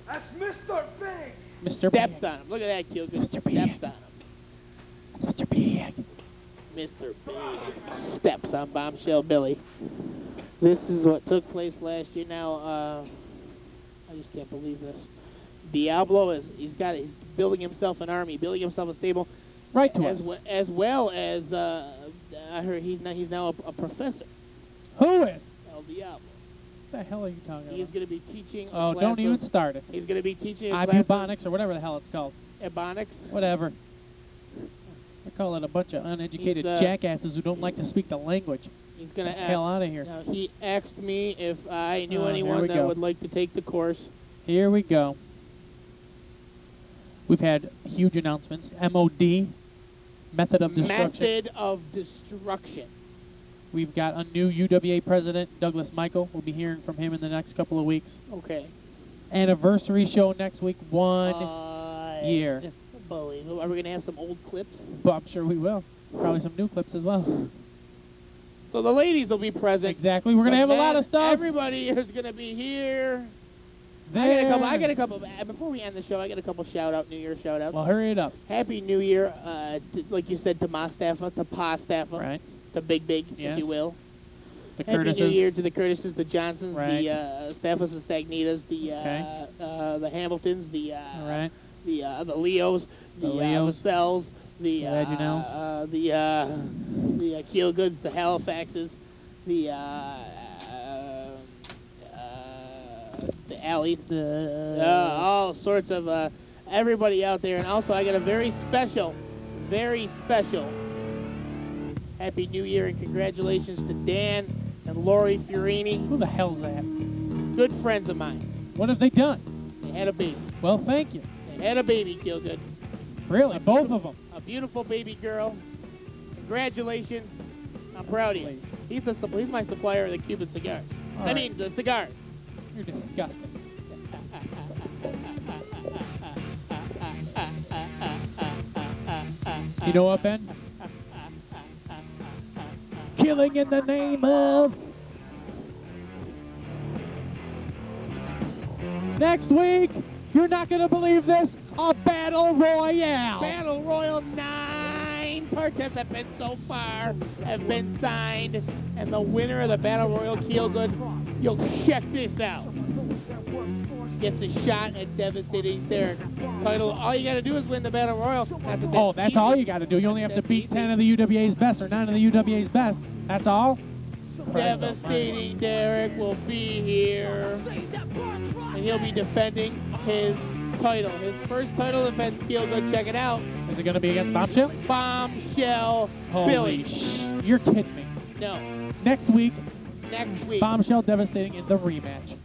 That's Mr. Big. Mr. Steps Big. on him. Look at that, Kill. Mr. Steps Big. on him. That's Mr. Big. Mr. Big steps on Bombshell Billy. This is what took place last year. Now, I just can't believe this. Diablo he's building himself an army, building himself a stable. Right to as us. as well as I heard he's now a professor. Who is? El Diablo. What the hell are you talking He is about? going to be teaching. a Oh, class don't even of- start it. He's going to be teaching a class of Ibubonics or whatever the hell it's called. Ebonics. Whatever. I call it a bunch of uneducated He's, jackasses who don't like to speak the language. He's going to Hell out of here. Now, he asked me if I knew Oh, here anyone we that go. would like to take the course. Here we go. We've had huge announcements. MOD, Method of Destruction. Method of Destruction. We've got a new UWA president, Douglas Michael. We'll be hearing from him in the next couple of weeks. Okay. Anniversary show next week, 1 year. Unbelievable. Are we going to have some old clips? But I'm sure we will. Probably some new clips as well. So the ladies will be present. Exactly. We're going to have a lot of stuff. Everybody is going to be here. There. I got a couple. Before we end the show, I got a couple New Year shout outs. Well, hurry it up. Happy New Year, like you said, to Mastaffa, to Pa Staffa, Right. to Big, Yes. if you will. The Happy Curtises. New Year to the Curtises, the Johnsons, Right. the Staffas and Stagnitas, the Hamiltons, All right. the Leos, The Leos. Vassels, the Reginalds. the Keelgoods, the Halifaxes, the Alleys, all sorts of everybody out there. And also, I got a very special Happy New Year and congratulations to Dan and Lori Fiorini, Who the hell's that? good friends of mine. What have they done? They had a baby. Well, thank you. They had a baby, Keelgood. Really, both of them. A beautiful baby girl. Congratulations. I'm proud of you. He's my supplier of the Cuban cigars. All I right. mean, the cigars. You're disgusting. You know what, Ben? Killing in the name of... Next week, you're not going to believe this, a Battle Royale. Battle Royal, 9 participants so far have been signed, and the winner of the Battle Royal, Keelgood, you'll check this out, gets a shot at Devastating Derek. Title, all you got to do is win the Battle Royal. Oh, that's all you got to do. You only have to beat 10 of the UWA's best or 9 of the UWA's best. That's all? Devastating Derek will be here, and he'll be defending his title. His first title defense, Keelgood, check it out. Is it going to be against Bombshell? Bombshell Holy Billy. You're kidding me. No, Next week, Bombshell Devastating in the rematch.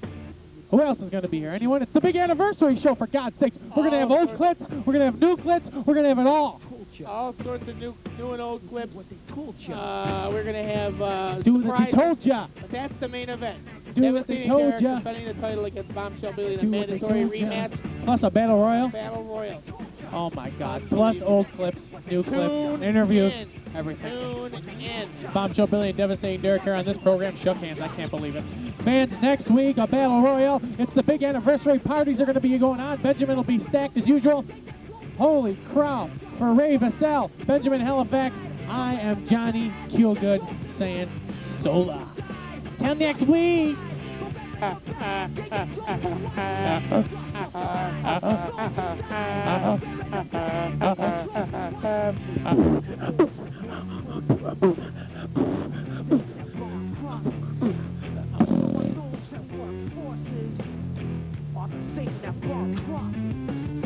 Who else is going to be here? Anyone? It's the big anniversary show, for God's sakes. We're going to have old clips. We're going to have new clips. We're going to have it all. all sorts of new and old clips. What they told you. We're going to have Do what they surprises. told ya. But that's the main event. Do what they Devastating told Derek ya. defending the title against Bombshell Billy in a Do what they mandatory told ya. rematch. Plus a battle royal. Battle Royal. Oh my God. Plus old clips, new clips, Tune interviews, in. everything. Tune in. Bombshell Billy and Devastating Derek here on this program. Shook hands. I can't believe it. Fans, next week, a battle royal. It's the big anniversary. Parties are going to be going on. Benjamin will be stacked as usual. Holy crap. For Ray Vassell, Benjamin Halifax, I am Johnny Keelgood saying Sola. Till next week. Forces are the Satan that brought